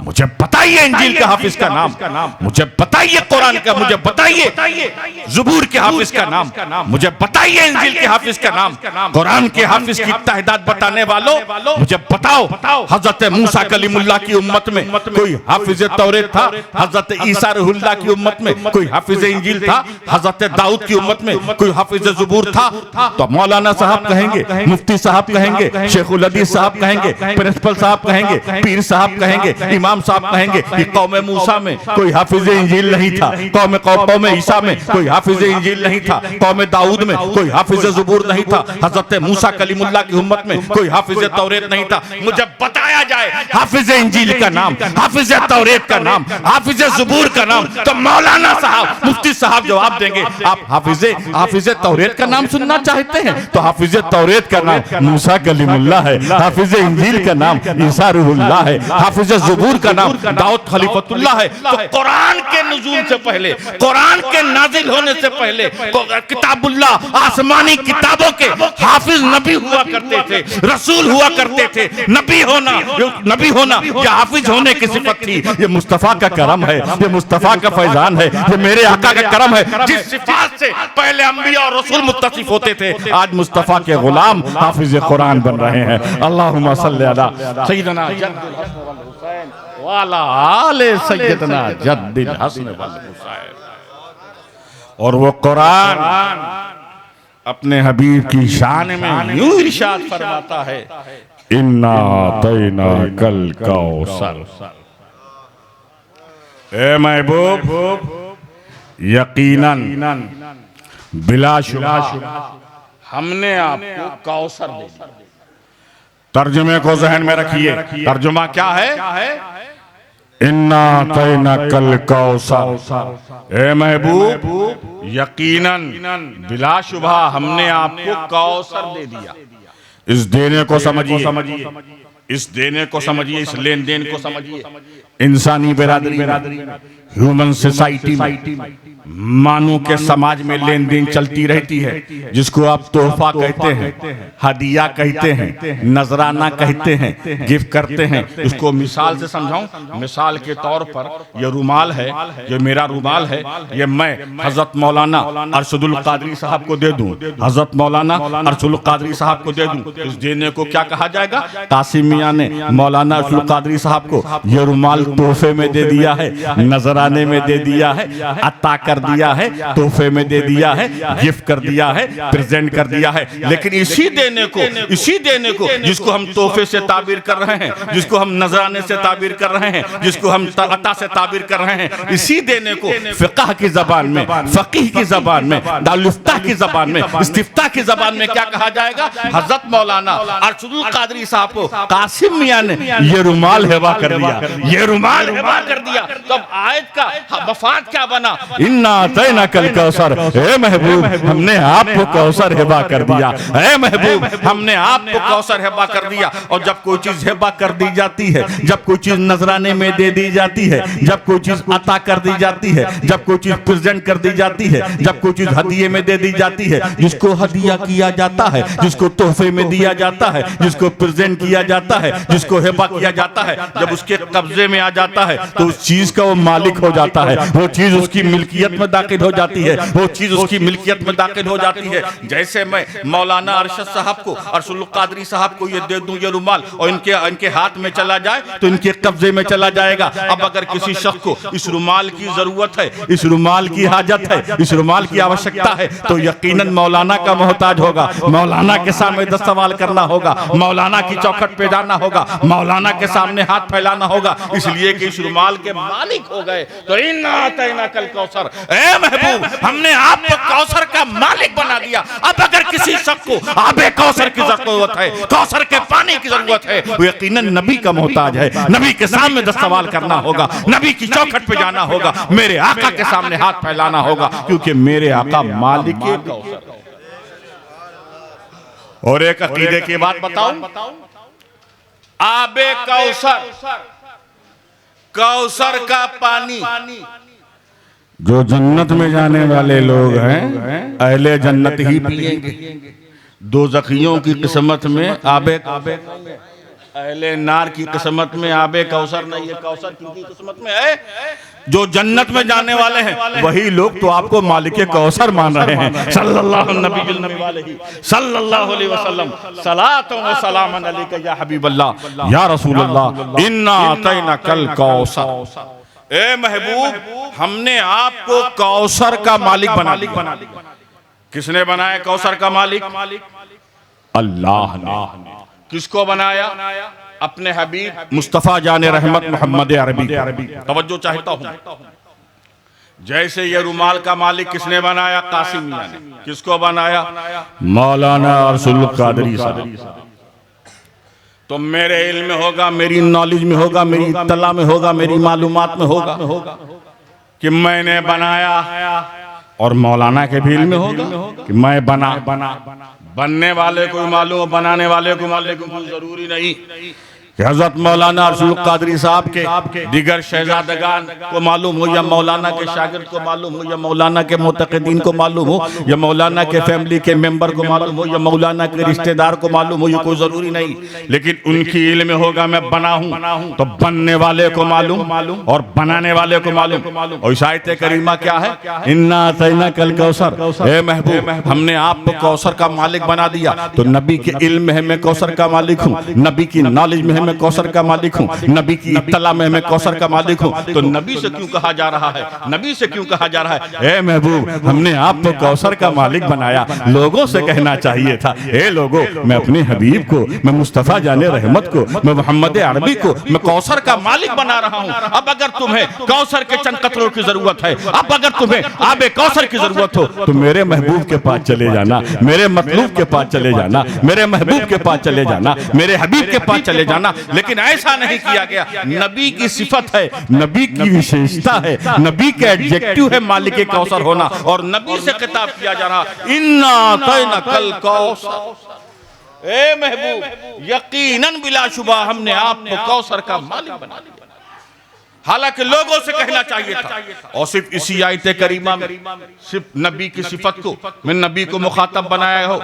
मुझे बताइए इंजील के हाफिज का नाम, मुझे बताइए कुरान का, मुझे बताइए ज़ुबूर के हाफिज का नाम, मुझे बताइए इंजील के हाफिज का नाम, कुरान के हाफिज की तादाद बताने वालों मुझे बताओ। हजरत मूसा कलीमुल्लाह की उम्मत में कोई हाफिज तौरेत था, हजरत ईसा रूहुल्लाह की उम्मत में कोई हाफिज इंजील था, हजरत दाऊद की उम्मत में कोई हाफिज ज़ुबूर था। तो मौलाना साहब कहेंगे, मुफ्ती साहब कहेंगे, शेखुल हदीस साहब कहेंगे, प्रिंसिपल साहब कहेंगे, पीर साहब कहेंगे, इमाम साहब कहेंगे कि कौम मूसा में कोई हाफिज इंजील नहीं था, कौम ईसा में कोई हाफिज इंजील नहीं था, कौम दाऊद में कोई हाफिज ज़ुबूर नहीं था, हजरत मूसा कलीमुल्लाह की उम्मत में कोई हाफिज तौरेत नहीं था। मुझे बताया जाए हाफिज इंजील का नाम, हाफिज तौरेत का नाम, हाफिज ज़ुबूर का नाम, तो मौलाना साहब, मुफ्ती साहब जवाब देंगे। आप हाफिज तौरेत का नाम सुनना चाहते हैं तो हाफिज तौरेत का नाम मूसा कलीमुल्लाह है, हाफिज इंजील का नाम ईसा रूहुल्लाह है, हाफिज ज़ुबूर का नाम दाऊद खलीफतुल्लाह है। तो कुरान के नुज़ूल से पहले, कुरान के नाजिल होने से पहले किताबुल्लाह आसमानी किताबों के हाफिज नबी हुआ करते थे, रसूल हुआ करते थे। नबी होना या हाफिज होने की सिफत थी। ये मुस्तफा का करम है, ये मुस्तफा का फैजान है, ये मेरे आका का करम है। जिस सिफात से पहले अंबिया और रसूल मुत्तसिफ होते थे, आज मुस्तफा के गुलाम हाफिज कुरान बन रहे हैं। अल्लाहुम्मा सल्ली अला सय्यिदना जद्दिल हसन वल हुसैन व अला आले सय्यिदना जद्दिल हसन वल हुसैन। और वो कुरान अपने हबीब की शान में यूं इरशाद फरमाता है, इन्ना तैना कल कौसर। ए महबूब, यकीनन बिलाशुबा हमने आपको कौसर दे दिया। तर्जुमे को जहन में रखिए, तर्जुमा क्या है? इन्ना तैना कल कौसर, ए महबूब यकीनन बिलाशुबा हमने आपको कौसर दे दिया। इस देने को समझिए, इस देने को समझिए, इस लेन देन को समझिए। इंसानी बिरादरी, ह्यूमन सोसाइटी में, मानव के समाज में लेन देन चलती रहती है, जिसको आप तोहफा कहते हैं, हदिया कहते हैं, नजराना कहते हैं, गिफ्ट करते हैं। इसको मिसाल से समझाऊं, मिसाल के तौर पर यह रुमाल है, ये मेरा रुमाल है, ये मैं हजरत मौलाना अरशदुल कादरी साहब को दे दूं, हजरत मौलाना अरशदुल कादरी साहब को दे दूं। इस देने को क्या कहा जाएगा? कासिम मियां ने मौलाना अरशदुल कादरी साहब को यह रुमाल तोहफे में दे दिया है, नजराने में दे दिया है, अता कर दिया है, तोहफे में दे दिया है, गिफ्ट कर दिया है, प्रेजेंट कर दिया है। लेकिन इसी देने को जिसको हम तोहफे से ताबीर कर रहे हैं, जिसको हम नजराने से ताबीर कर रहे हैं, जिसको हम अता से ताबीर कर रहे हैं, इसी देने को फिक़ह की जबान में, फकीह की जबान में, दारुल इफ्ता की जबान में, इस्तिफ्ता की जबान में क्या कहा जाएगा? हजरत मौलाना अरशदुल कादरी साहब को कासिम मियां ने ये रुमाल हिबा कर दिया, ये रुमाल हिबा कर दिया। तब आयत का मफाद क्या बना? इन्ना तैना कल कौसर, ए महबूब हमने आपको कौसर हिबा कर दिया, ए महबूब हमने आपको कौसर हिबा कर दिया। और जब कोई चीज हिबा कर दी जाती है, जब कोई चीज नजराने में दे दी जाती है, जब कोई चीज अता कर दी जाती है, जब कोई चीज प्रेजेंट कर दी जाती है, जब कोई चीज हदिये में दे दी जाती है, जिसको हदिया किया जाता है, जिसको तोहफे में दिया जाता है, जिसको प्रेजेंट किया जाता है, जिसको हिबा किया जाता है, जब उसके कब्जे में आ जाता है तो उस चीज का वो मालिक हो जाता है, वो चीज उसकी मिल्कियत में दाखिल हो जाती है, वो चीज उसकी मिल्कियत में दाखिल हो जाती है। जैसे मैं मौलाना अरशद साहब को, अरशदुल कादरी साहब को ये दे दूं ये रुमाल, और इनके हाथ में चला जाए तो इनके कब्जे में चला जाएगा। अब अगर किसी शख्स को इस रुमाल की जरूरत है, इस रुमाल की हाजत है, इस रुमाल की आवश्यकता है, तो यकीनन मौलाना का मोहताज होगा, मौलाना के सामने 10 सवाल करना होगा, मौलाना की चौखट पे जाना होगा, मौलाना के सामने हाथ फैलाना होगा, इसलिए कि इस रुमाल के मालिक हो गए। तो इन्ना तैना कल कौसर, ए महबूब हमने आपको कौसर का मालिक बना दिया। अब अगर किसी शख्स को आबे कौसर की जरूरत है, कौसर के पानी की जरूरत है, वो यकीनन नबी का मोहताज है, नबी के सामने 10 सवाल करना होगा, नबी की चौखट पे जाना होगा, मेरे आका के सामने हाथ फैलाना होगा, क्योंकि मेरे आका मालिक कौसर है। और एक अकीदे की बात बताऊं, आबे कौसर, कौसर का पानी जो जन्नत में जाने वाले लोग हैं, अहले जन्नत ही पिएंगे। दो ज़खियों की किस्मत में आबे, अहले नार की किस्मत में आबे कौसर नहीं है। कौसर किनकी किस्मत में है? जो जन्नत में जाने वाले हैं, वही लोग तो आपको मालिक कौसर मान रहे हैं। सल्लल्लाहु अलैहि वसल्लम, सलातो व सलामन अलैका या हबीबल्लाह या रसूलल्लाह, इन्ना अतैना कल कौसर। ए महबूब हमने आपको कौसर का मालिक बना दिया। किसने बनाया कौसर का मालिक? अल्लाह ने। किसको बनाया? अपने हबीब मुस्तफा जाने रहमत मोहम्मद अरबी। तवज्जो चाहता हूं। जैसे ये रुमाल का मालिक किसने बनाया? कासिम मियां ने। किसको बनाया? मौलाना अरशदुल कादरी साहब। तो मेरे इल्म में होगा, मेरी नॉलेज में होगा, मेरी इत्तला में होगा, मेरी मालूमात में होगा कि मैंने बनाया, और मौलाना के भी इल्म में होगा कि मैं बना। बनने वाले को मालूम हो, बनाने वाले को मालूम, लेकिन कोई जरूरी नहीं कि हजरत मौलाना अरशदुल कादरी साहब के दिगर शहजादगान को मालूम हो, या मौलाना के शागिर्द को मालूम हो, या मौलाना के मुतक़िदीन को मालूम हो, या मौलाना के फैमिली के मेंबर को मालूम हो, या मौलाना के रिश्तेदार को मालूम हो, ये कोई जरूरी नहीं। लेकिन उनकी इल्म में होगा मैं बना हूं, तो बनने वाले को मालूम और बनाने वाले को मालूम। और इस आयत करीमा क्या है? इन्ना अतैना कल कौसर, ए महबूब हमने आपको कौसर का मालिक बना दिया। तो नबी के इल्म में मैं कौसर का मालिक हूँ, नबी की नॉलेज में मैं कौसर का मालिक हूँ, नबी की इत्तला में मैं कौसर का मालिक हूँ, तो नबी से क्यों कहा जा रहा है, नबी से क्यों कहा जा रहा है? ए महबूब, हमने आपको कौसर का मालिक बनाया, लोगों से कहना चाहिए था, ए लोगों, मैं अपने हबीब को, मैं मुस्तफा जाने रहमत को, मैं मोहम्मद अरबी को मैं कौसर का मालिक बना रहा हूँ। अब अगर तुम्हें कौसर के चंद कतरों की जरूरत है, अब अगर तुम्हें आबे कौसर की जरूरत हो, तो मेरे महबूब के पास चले जाना, मेरे मतलूब के पास चले जाना, मेरे महबूब के पास चले जाना, मेरे हबीब के पास चले जाना। लेकिन ऐसा नहीं किया गया। नबी की सिफत है, नबी की विशेषता है, नबी का एडजेक्टिव है मालिक कौसर होना, और नबी से खिताब किया जा रहा, इन्ना कैना कल कौसर, ए महबूब, यकीनन बिलाशुबा हमने आपको कौसर का मालिक बना दिया। हालांकि लोगों से कहना चाहिए था, और सिर्फ इसी आयत करीमा में सिर्फ नबी की सिफत को मैं नबी को मुखातब बनाया हो,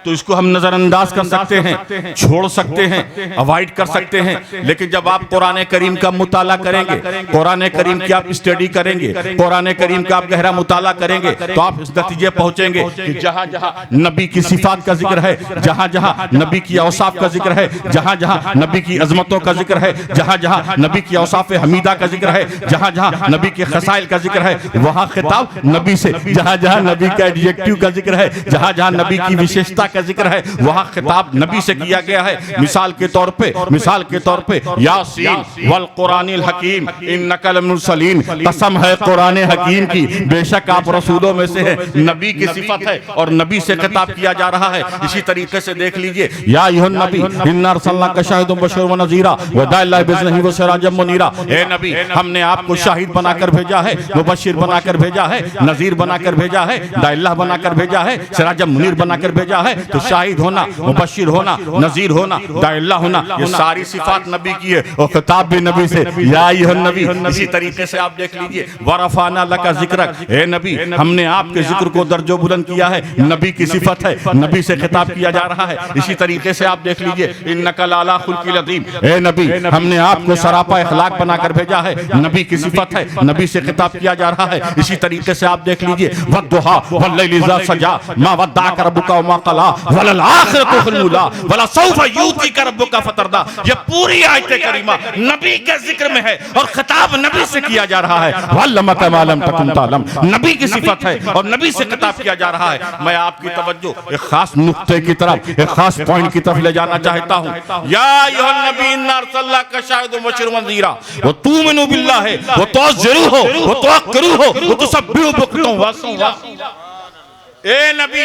तो इसको हम नजरअंदाज कर सकते हैं, छोड़ सकते हैं, अवॉइड कर सकते हैं। लेकिन जब आप कुरान करीम का मुताला करेंगे, कुरान करीम की आप स्टडी करेंगे, कुरान करीम का आप गहरा मुताला करेंगे, तो आप इस नतीजे पहुंचेंगे कि जहां जहां नबी की सिफात का जिक्र है, जहां जहां नबी की औसाफ का जिक्र है, जहां जहां नबी की अजमतों का जिक्र है, जहां जहां नबी की औसाफ हमीदा का जिक्र है, जहां जहां नबी के खसाइल का जिक्र है, वहां खिताब नबी से, जहां जहां नबी का एडजेक्टिव का जिक्र है, जहां जहां नबी की विशेषता का जिक्र है, वहां खिताब नबी से किया गया है। मिसाल के तौर पे यासीन वल कुरानिल हकीम इन्नका लमुरसलीन, कसम है कुरान हकीम की, बेशक आप रसूलों में से हैं। नबी की सिफत है और नबी से खिताब किया जा रहा है। इसी तरीके से देख लीजिए, या अय्युहन नबी इन्ना अरसलनाका शाहिदन व बशीरन व नज़ीरा व दाइल्ला बिइज़्निही व सिराजम मुनीरा, ए नबी, हमने आपको शाहिद बनाकर भेजा है, मुबश्शिर बनाकर भेजा है, नजीर बनाकर भेजा है, दाइल्लाह बनाकर भेजा है, सिराज मुनीर बनाकर भेजा है। तो शाहिद होना, मुबश्शिर होना, नजीर होना, दाइल्लाह होना, ये सारी सिफात नबी की है, और खिताब भी नबी से, या अय्युहन नबी। इसी तरीके से आप देख लीजिए, वरफाना लका जिक्रक, ए नबी, हमने आपके जिक्र को दर्जो बुलंद किया है, नबी की सिफत है, नबी से खिताब किया जा रहा है। इसी तरीके से आप देख लीजिए, इन्नका लाला खुल्किल अज़ीम, ए नबी, हमने आपको सरापा इखलाक बनाकर भेजा है, नबी की सिफत है, नबी से खिताब किया जा रहा है। इसी तरीके से आप देख लीजिए, वद्दुहा वल्लैलि इज़ा सजा मा वद्दाअक रब्बुका व मा कला वलल आखिरतु खैरुन लक वला सौफा युअतिका रब्बुका फतरदा। ये पूरी आयत करीमा नबी के जिक्र में है और खिताब नबी से किया जा रहा है। वल्लमका मा लम तकुन तालम, नबी की सिफत है और नबी से खिताब किया जा रहा है। मैं आपकी तवज्जो एक खास नुक्ते की तरफ, एक खास पॉइंट की तरफ ले जाना चाहता हूं। या अय्युहन नबी इन्ना अरसलनाका शाहिदन व बशीरन व नज़ीरा व तुमिनु बिल्लाह है, वो तो जरूर हो, वो तो करू हो, वो तो सब भी बुकतों वासों। ए नबी,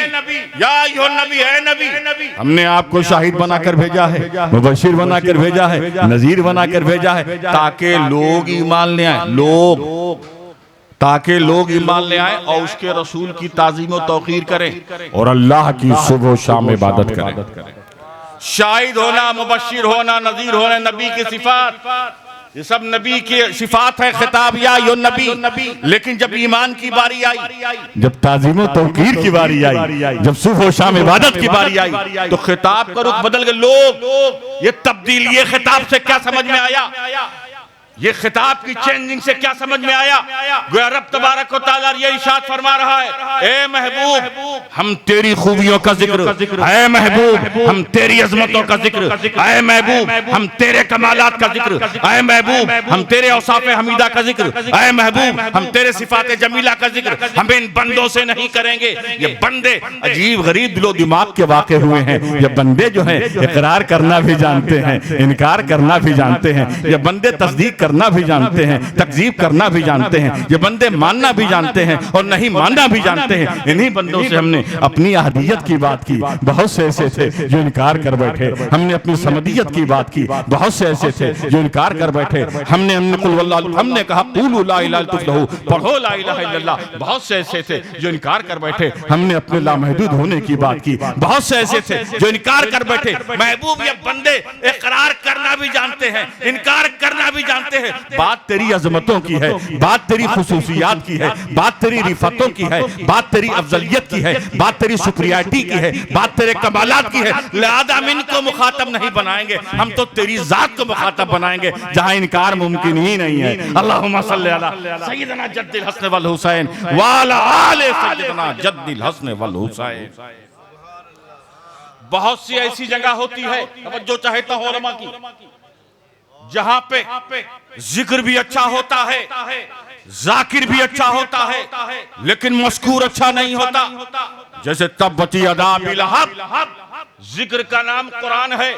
या अय्युहन नबी, ए नबी, हमने आपको शाहिद बनाकर भेजा है, मुबश्शिर बनाकर भेजा है, नजीर बनाकर भेजा है, ताकि लोग ईमान ले आए, ताकि लोग ईमान ले आए और उसके रसूल की ताज़ीम और तौक़ीर करें और अल्लाह की सुबह शाम इबादत करें। शाहिद होना, मुबश्शिर होना, नजीर होना, नबी की सिफात, ये सब नबी की सिफात है। खिताब या अय्युहन नबी, लेकिन जब ईमान की बारी आई, जब ताज़ीम व तौक़ीर की बारी आई, जब सुबह शाम इबादत की बारी आई, तो खिताब का रुख बदल गया। लोग ये तब्दीली, ये खिताब से क्या समझ में आया, ये खिताब की चेंजिंग से क्या समझ में आया? गोया रब तबारक व तआला ये इरशाद फरमा रहा है, ए महबूब, हम तेरी खूबियों का जिक्र, ए महबूब, हम तेरी अजमतों का जिक्र, ए महबूब, हम तेरे कमालात का जिक्र, ए महबूब, हम तेरे औसाफ हमीदा का जिक्र, ए महबूब, हम तेरे सिफात जमीला का जिक्र हम इन बंदों से नहीं करेंगे। ये बंदे अजीब गरीब दिलो दिमाग के वाक़े हुए हैं। ये बंदे जो हैं इकरार करना भी जानते हैं, इनकार करना भी जानते हैं। ये बंदे तस्दीक करना भी जानते हैं, तकजीब करना भी जानते हैं। ये बंदे मानना भी जानते हैं और नहीं मानना भी जानते हैं। इन्हीं बंदों से हमने अपनी अहदियत की बात की, बहुत से ऐसे थे जो इनकार कर बैठे। हमने अपनी समदियत की बात की, बहुत से ऐसे थे जो इनकार कर बैठे। हमने कहा क़ूलू ला इलाहा इल्लल्लाह तुफ़्लिहू, पढ़ो ला इलाहा इल्लल्लाह, बहुत से ऐसे थे जो इनकार कर बैठे। हमने अपने लामहदूद होने की बात की, बहुत से ऐसे थे जो इनकार कर बैठे। महबूब, ये बंदे इकरार करना भी जानते हैं, इनकार करना भी जानते हैं। बात तेरी अजमतों की है, बात तेरी खुसूसियात की है, बात तेरी रिफतों की है, बात तेरी अफजलियत की है, बात तेरी सुप्रियारिटी की है, बात तेरे कमालात की है। लिहाजा हम इनको मुखातब नहीं बनाएंगे, हम तो तेरी जात को मुखातब बनाएंगे जहां इनकार मुमकिन ही नहीं है। अल्लाहुम्मा सल्ली अला सय्यिदना जद्दिल हसन वल हुसैन व अला आले सय्यिदना जद्दिल हसन वल हुसैन। बहुत सी ऐसी जगह होती है, जो चाहता हूं उलमा की, जहां पे जिक्र भी अच्छा होता है, जाकिर भी अच्छा होता है, लेकिन मस्कूर अच्छा नहीं होता। जैसे तब्बती अदा बिल हक़, जिक्र का नाम कुरान है,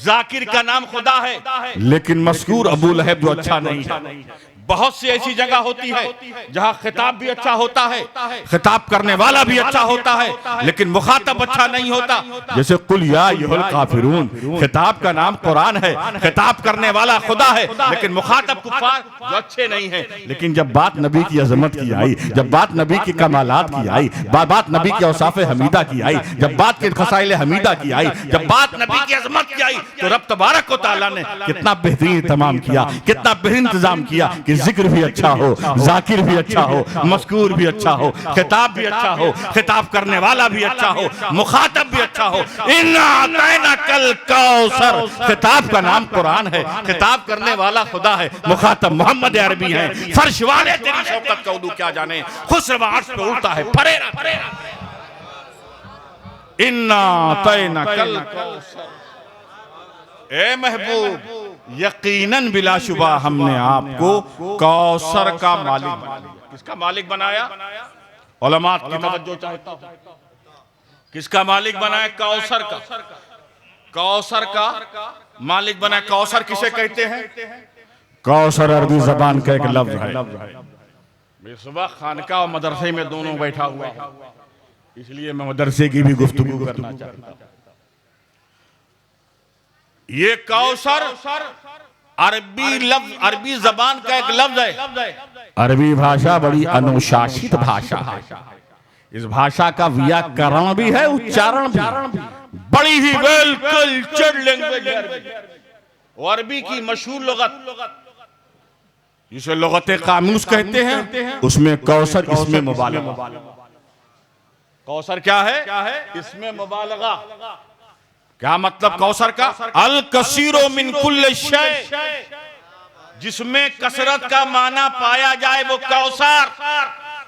जाकिर का नाम खुदा है, लेकिन मस्कूर अबू लहब जो अच्छा नहीं है। बहुत सी ऐसी जगह होती है जहां खिताब भी अच्छा होता है, खिताब करने वाला भी अच्छा होता है, लेकिन मुखातब अच्छा नहीं होता। जैसे कुल या अय्युहल काफिरून, खिताब का नाम कुरान है, खिताब करने वाला खुदा है, लेकिन मुखातब कुफार जो अच्छे नहीं है। लेकिन जब बात नबी की अजमत की आई, जब बात नबी की कमालात की आई, बात नबी के औसाफ हमीदा की आई, जब बात के खसाइल हमीदा की आई, जब बात नबी की अजमत की आई, तो रब तबारक व तआला ने कितना बेहतरीन तमाम किया, कितना बेहतरीन इंतजाम किया कि जिक्र भी अच्छा हो, जाकिर भी अच्छा हो, मस्कूर भी अच्छा हो, खिताब भी अच्छा हो, खिताब करने वाला भी अच्छा हो, मुखातब भी अच्छा हो। इन्ना अतैना कल कौसर, खिताब का नाम कुरान है, खिताब करने वाला खुदा है, मुखातब मोहम्मद अरबी है। फर्श वाले तेरी शौकत का उदू क्या जाने, खुसरवा अर्श पे उड़ता है फरेरा। इन्ना अतैना कल कौसर, ए महबूब यकीनन बिलाशुबा हमने आपको कौसर का मालिक बनाया। किसका मालिक बनाया? उलमा की तवज्जो चाहता हूं। किसका मालिक बनाया? कौसर का। कौसर का मालिक बनाया। कौसर किसे कहते हैं? कौसर अरबी जबान का एक लफ्ज है। मैं सुबह खानका और मदरसे में दोनों बैठा हुआ हूं, इसलिए मैं मदरसे की भी गुफ्तगू करना चाहता हूं। ये कौसर अरबी लफ्ज, अरबी जबान का एक लफ्ज है। अरबी भाषा बड़ी अनुशासित भाषा है। इस भाषा का व्याकरण भी है, उच्चारण भी, बड़ी ही वेल कल्चर्ड लैंग्वेज है। अरबी की मशहूर लुगत जिसे लुगत कामूस कहते हैं, उसमें कौसर इसमें मुबालगा। कौसर क्या है? इसमें मुबालगा। क्या मतलब कौसर का? अल कसीरो मिन कुल्ल शै, जिसमें कसरत का माना पाया जाए वो कौसर।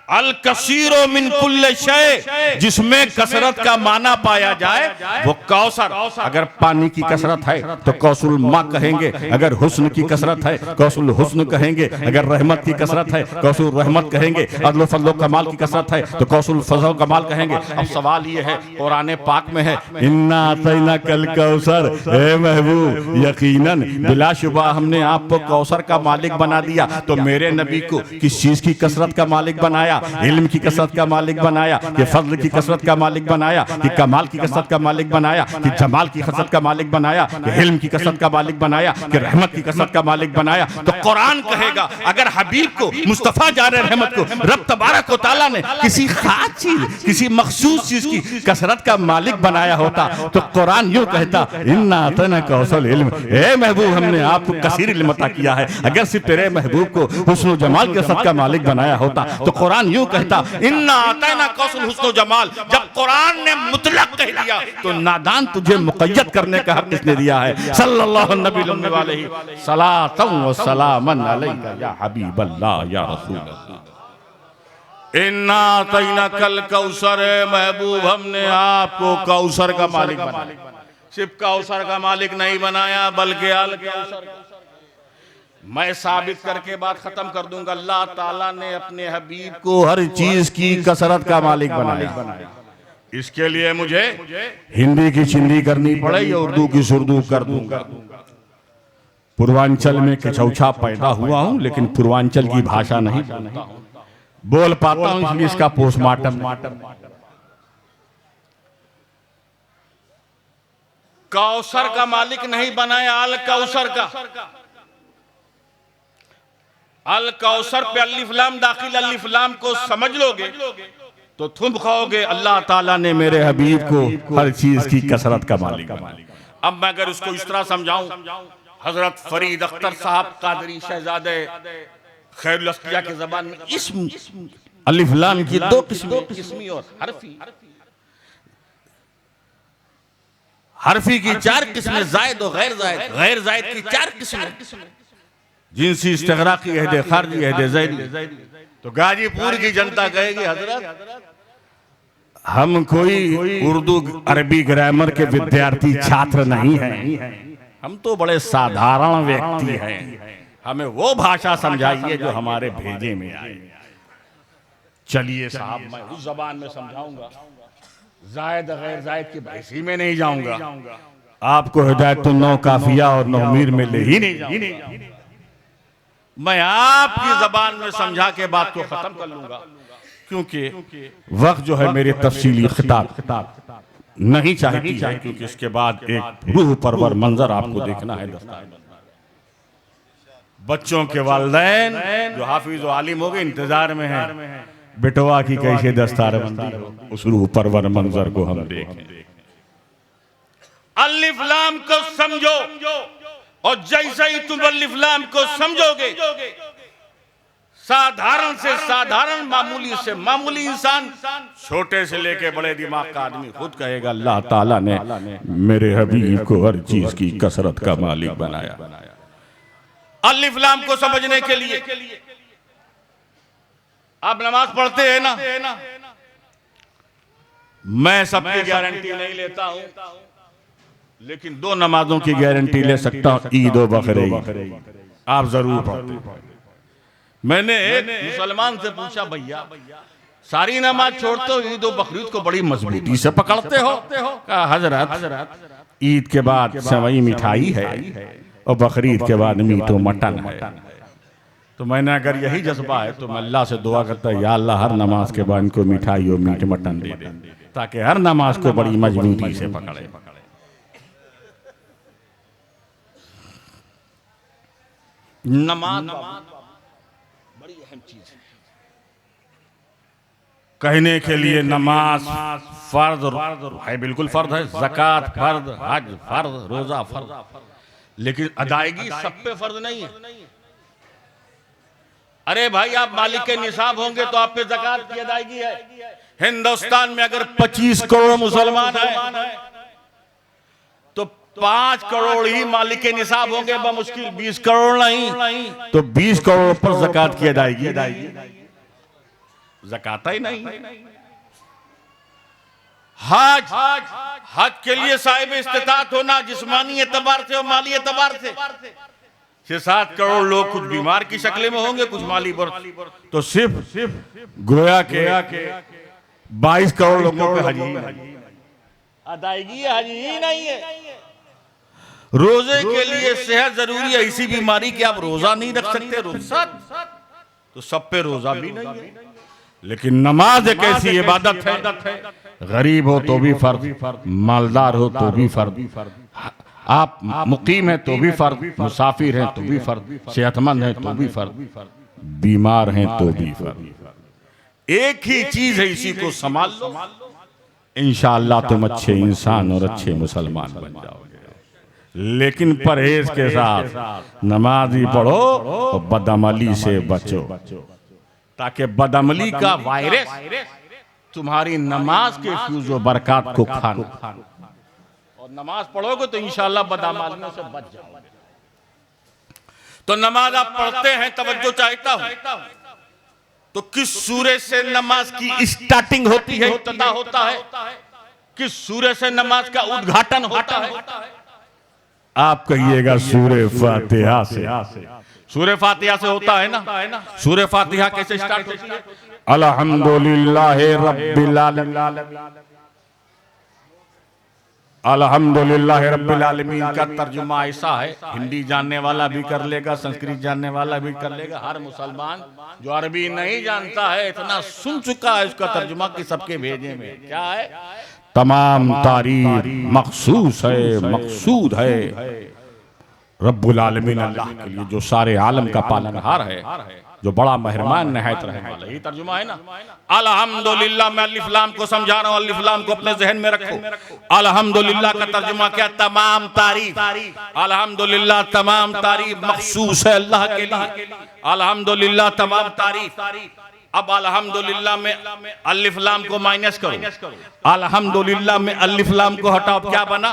अल कसीरो मिन कुल्ल शै, जिसमें कसरत का माना पाया जाए वो कौसर। अगर पानी की कसरत है तो कौसुल माँ कहेंगे, अगर हुस्न की कसरत है कौसुल हुस्न कहेंगे, अगर रहमत की कसरत है कौसुल रहमत कहेंगे, अदल फजल कमाल की कसरत है तो कौसुल फजल कमाल कहेंगे। अब सवाल ये है, कुरान पाक में है इन्ना अतैना कल कौसर, ए महबूब यकीनन बिलाशुबा हमने आपको कौसर का मालिक बना दिया। तो मेरे नबी को किस चीज की कसरत का मालिक बनाया? इल्म की कसरत का मालिक बनाया, कि फजल की कसरत का मालिक बनाया, कि कमाल की कसरत का मालिक बनाया, कि जमाल की कसरत का मालिक बनाया, कि इल्म की कसरत का मालिक बनाया, कि रहमत की कसरत का मालिक बनाया। तो कुरान कहेगा अगर हबीब को, मुस्तफा जाने रहमत को रब तबारक व तआला ने किसी खास चीज, किसी मखसूस चीज की कसरत का मालिक बनाया होता तो कुरान यूं कहता इन्ना अतना कौशल इल्म, ए महबूब हमने आपको कसीर इल्म अता किया है। अगर सिर्फ तेरे महबूब को हुस्न जमाल की कसरत का मालिक बनाया होता तो कुरान यूं कहता इन्ना अतैना कौशल हुस्न जमाल। जब कुरान ने मुतलक कह दिया तो नादान तुझे मुक़य्यद करने का हक किसने दिया है? सल्लल्लाहु अलैहि सलातन व सलामन अलैका या हबीबल्लाह या रसूलल्लाह। इन्ना अतैना कल कौसर, महबूब हमने आपको कौसर का मालिक बनाया। सिर्फ कौसर का मालिक नहीं बनाया बल्कि अल कौसर। मैं साबित करके बात खत्म कर दूंगा। अल्लाह ताला ने अपने हबीब को हर चीज की कसरत का मालिक बनाया। इसके लिए मुझे हिंदी की चिंदी करनी पड़े या उर्दू की सुर्दू कर दूंगा। पूर्वांचल में किचौछा पैदा हुआ हूं, लेकिन पूर्वांचल की भाषा नहीं बोल पाता हूं, इसलिए इसका पोस्टमार्टम। कौसर का मालिक नहीं बनाया, अल कौसर का। अल कौसर पे अलिफ लाम दाखिल, अलिफ लाम को समझ लोगे तो तुम कहोगे अल्लाह ताला ने मेरे हबीब को हर चीज की कसरत का मालिक बनाया। अब मैं अगर उसको इस तरह समझाऊं, हजरत फरीद अख्तर साहब कादरी शहजादे खैरुल अस्किया की ज़बान में इस्म अलिफ लाम की दो किस्में, इस्मी और हरफी। हरफी की चार किस्में, जायद और गैर जायद, गैर जायद की चार किस्में, जिनसी इस्तिग़राक़ी अहद खारजी अहद ज़ैदी। तो गाजीपुर की जनता कहेगी हजरत हम कोई उर्दू अरबी ग्रामर के विद्यार्थी छात्र नहीं हैं, हम तो बड़े साधारण व्यक्ति हैं, हमें वो भाषा समझाइए जो हमारे भेजे में आए। चलिए साहब, मैं उस जबान में समझाऊंगा, जायद गैर जायद की बहसी में नहीं जाऊंगा। आपको हिदायत नौ काफिया और नौ मीर में ले ही नहीं जाऊंगा। मैं आपकी जबान में समझा के बात को खत्म कर लूंगा, क्योंकि वक्त जो है मेरे तफसीली खिताब नहीं चाहती है, क्योंकि इसके बाद एक रूह परवर मंजर आपको देखना है। बच्चों के वालिदैन जो हाफिज व आलिम हो गए इंतजार में हैं, बेटवा की कैसे दस्तारबंदी हो, उस रूह परवर मंजर को हम देखें। अलिफ लाम को समझो, और जैसे ही तुम अलिफ लाम को समझोगे, साधारण से साधारण, मामूली से मामूली इंसान, छोटे से लेके बड़े दिमाग का आदमी खुद कहेगा अल्लाह ताला ने मेरे हबीब को हर चीज की कसरत का मालिक बनाया। अलिफ लाम को समझने के लिए आप नमाज पढ़ते हैं ना, मैं सबकी गारंटी नहीं लेता हूं, लेकिन दो नमाजों की गारंटी ले सकता हूं, ईद और बकरीद आप जरूर पढ़ते हैं। मैंने एक मुसलमान से पूछा, भैया सारी नमाज छोड़ते हो, ईद और बकरीद को बड़ी मजबूती से पकड़ते हो? कहा हजरत ईद के बाद सेवई मिठाई है और बकरीद के बाद मीट और मटन है। तो मैंने अगर यही जज्बा है तो मैं अल्लाह से दुआ करता या अल्लाह हर नमाज के बाद इनको मिठाई और मीट मटन दे दे, ताकि हर नमाज को बड़ी मजबूती से पकड़े। नमाज बड़ी अहम चीज है। कहने के लिए नमाज फर्द है, बिल्कुल फर्द है, ज़कात फर्द, हज फर्द, रोजा फर्द, लेकिन अदायगी सब पे फर्ज नहीं है। अरे भाई, आप मालिक के निसाब होंगे तो आप पे ज़कात की अदायगी है। हिंदुस्तान में अगर 25 करोड़ मुसलमान हैं तो 5 करोड़ ही मालिक के निसाब होंगे, बमुश्किल 20 करोड़ नहीं, तो 20 करोड़ पर ज़कात की अदायगी, ज़कात ही नहीं। हज के लिए साहिब इस्तिताअत होना, जिस्मानी एतबार से और माली एतबार से 6-7 करोड़ लोग कुछ बीमार की शक्ल में होंगे, कुछ माली पर, तो सिर्फ गोया के 22 करोड़ लोगों पे हज अदायगी हज ही नहीं है। रोजे के लिए सेहत जरूरी है, ऐसी बीमारी कि आप रोजा नहीं रख सकते, रुखसत, तो सब पे रोजा भी नहीं है। लेकिन नमाज एक ऐसी इबादत है, गरीब हो तो भी फर्ज, मालदार हो तो भी फर्ज, आप मुकीम हैं तो भी फर्ज, मुसाफिर हैं तो भी फर्ज, सेहतमंद हैं तो भी फर्ज, बीमार हैं तो भी फर्ज। एक ही चीज है, इसी को संभाल लो, इंशाअल्लाह तुम अच्छे इंसान और अच्छे मुसलमान बन जाओगे। लेकिन परहेज के साथ नमाज ही पढ़ो और बदअमली से बचो, ताकि बदअमली का वायरस तुम्हारी नमाज के फ्यूज व बरकत को खाना, और नमाज पढ़ोगे तो इंशाअल्लाह बदअमलियों से बच जाओगे। तो नमाज आप पढ़ते हैं, तवज्जो चाहता हूं, तो किस सूरे से नमाज की स्टार्टिंग होती है, इब्तिदा होता है, किस सूरे से नमाज का उद्घाटन होता है? आप कहिएगा सूरे फातिहा से। सूरे फातिहा से होता है ना। सूरे फातिहा कैसे स्टार्ट होती है? अल्हम्दुलिल्लाहि रब्बिल आलमीन। अल्हम्दुलिल्लाहि रब्बिल आलमीन का तर्जुमा ऐसा है, हिंदी जानने वाला भी कर लेगा, संस्कृत जानने वाला भी कर लेगा। हर मुसलमान जो अरबी नहीं जानता है इतना सुन चुका है उसका तर्जुमा कि सबके भेजे में क्या है, तमाम तारीफ मखसूस है, मकसूद है रब्बुल आलमीन अल्लाह के लिए, जो सारे आलम का पालनहार है, जो बड़ा मेहरबान नहायत रहने वाला। ये तर्जुमा है ना। अल्हम्दुलिल्लाह, मैं अलिफ लाम को समझा रहा हूँ, अलिफ लाम को अपने जहन में रखो। अल्हम्दुलिल्लाह का तर्जुमा क्या? तमाम तारीफ। अल्हम्दुलिल्लाह तमाम तारीफ मखसूस है अल्लाह के लिए। अल्हम्दुलिल्लाह तमाम तारीफ अब अल्हम्दुलिल्लाह में अलिफ लाम को माइनस करो, अल्हम्दुलिल्लाह में अलिफ लाम को हटाओ, क्या बना?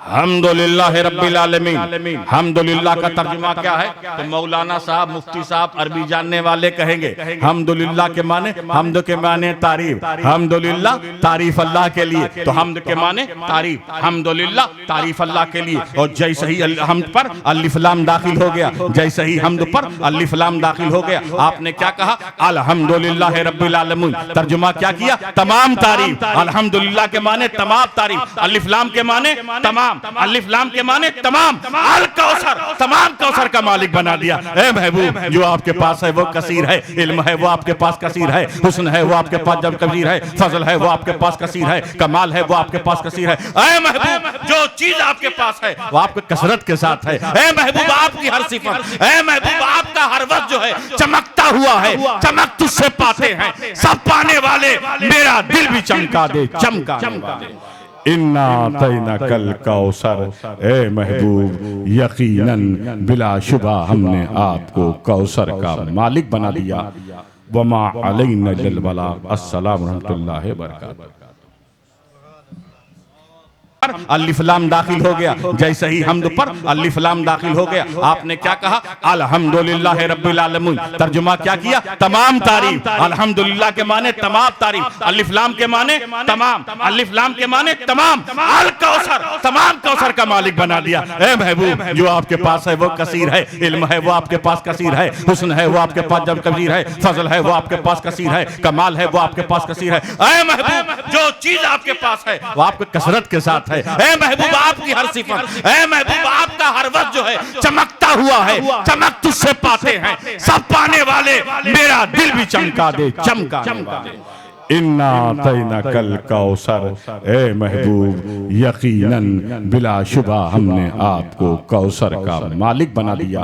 हम्दुलिल्लाह रब्बिल आलमीन। हम्दुलिल्लाह का तर्जुमा क्या है? तो मौलाना साहब, मुफ्ती साहब, अरबी जानने वाले कहेंगे हम्दुलिल्लाह के माने, हम्द के माने तारीफ, हम्दुलिल्लाह तारीफ अल्लाह के लिए, तो हम्द के माने तारीफ, हम्दुलिल्लाह तारीफ अल्लाह के लिए। और जैसे ही हम्द पर अलिफ लाम दाखिल हो गया, जैसे ही हम्द पर अलिफ लाम दाखिल हो गया, आपने क्या कहा? अल्हम्दुलिल्लाह रब्बिल आलमीन। तर्जुमा क्या किया? तमाम तारीफ। अल्हम्दुलिल्लाह के माने तमाम तारीफ, अलिफ लाम के माने तमाम, अलिफ लाम के माने तमाम, अल कौसर, तमाम कौसर का मालिक बना दिया। ए महबूब, जो आपके पास है वो कसीर है, इल्म है वो आपके पास कसीर है, हुस्न है वो आपके पास जब कबीर है, फजल है वो आपके पास कसीर है, कमाल है वो आपके पास कसीर है। ए महबूब, जो चीज आपके पास है वो आपके कसरत के साथ है। ए महबूब, आपकी हर सिफत, ए महबूब, आपका हर वक्त जो है चमकता हुआ है, चमक तुझसे पाते हैं सब पाने वाले, मेरा दिल भी चमका दे, चमका दे। इन्ना तैना कल कौसर, ए महबूब, यकीनन बिलाशुबा हमने आपको कौसर का मालिक बना दिया। वमा अलैना इल्लल बलाग। अस्सलाम रहमतुल्लाहि व बरकातहू। अलिफ लाम दाखिल हो गया, जैसे ही हम्द पर अलिफ लाम दाखिल हो गया, आपने क्या कहा? अल्हम्दुलिल्लाह रब्बिल आलमीन। तर्जुमा क्या किया? तमाम तारीफ। अल्हम्दुलिल्लाह के माने तमाम तारीफ, अलिफ लाम के माने तमाम, अलिफ लाम के माने तमाम, अल कौसर, तमाम कौसर का मालिक बना दिया। ए महबूब, जो आपके पास है वो कसीर है, इल्म है वो आपके पास कसीर है, हुस्न है वो आपके पास जब कबीर है, फजल है वो आपके पास कसीर है, कमाल है वो आपके पास कसीर है। ए महबूब, जो चीज आपके पास है वो आपके कसरत के साथ है। ए महबूब, आपकी हर सिफत, ए महबूब, आपका हर वक्त जो है चमकता हुआ है, चमक तुझसे पाते हैं सब पाने वाले, मेरा दिल भी चमका दे, चमका दे। इन्ना तैना कल कौसर, ए महबूब, यकीनन बिलाशुबा हमने आपको कौसर का मालिक बना दिया।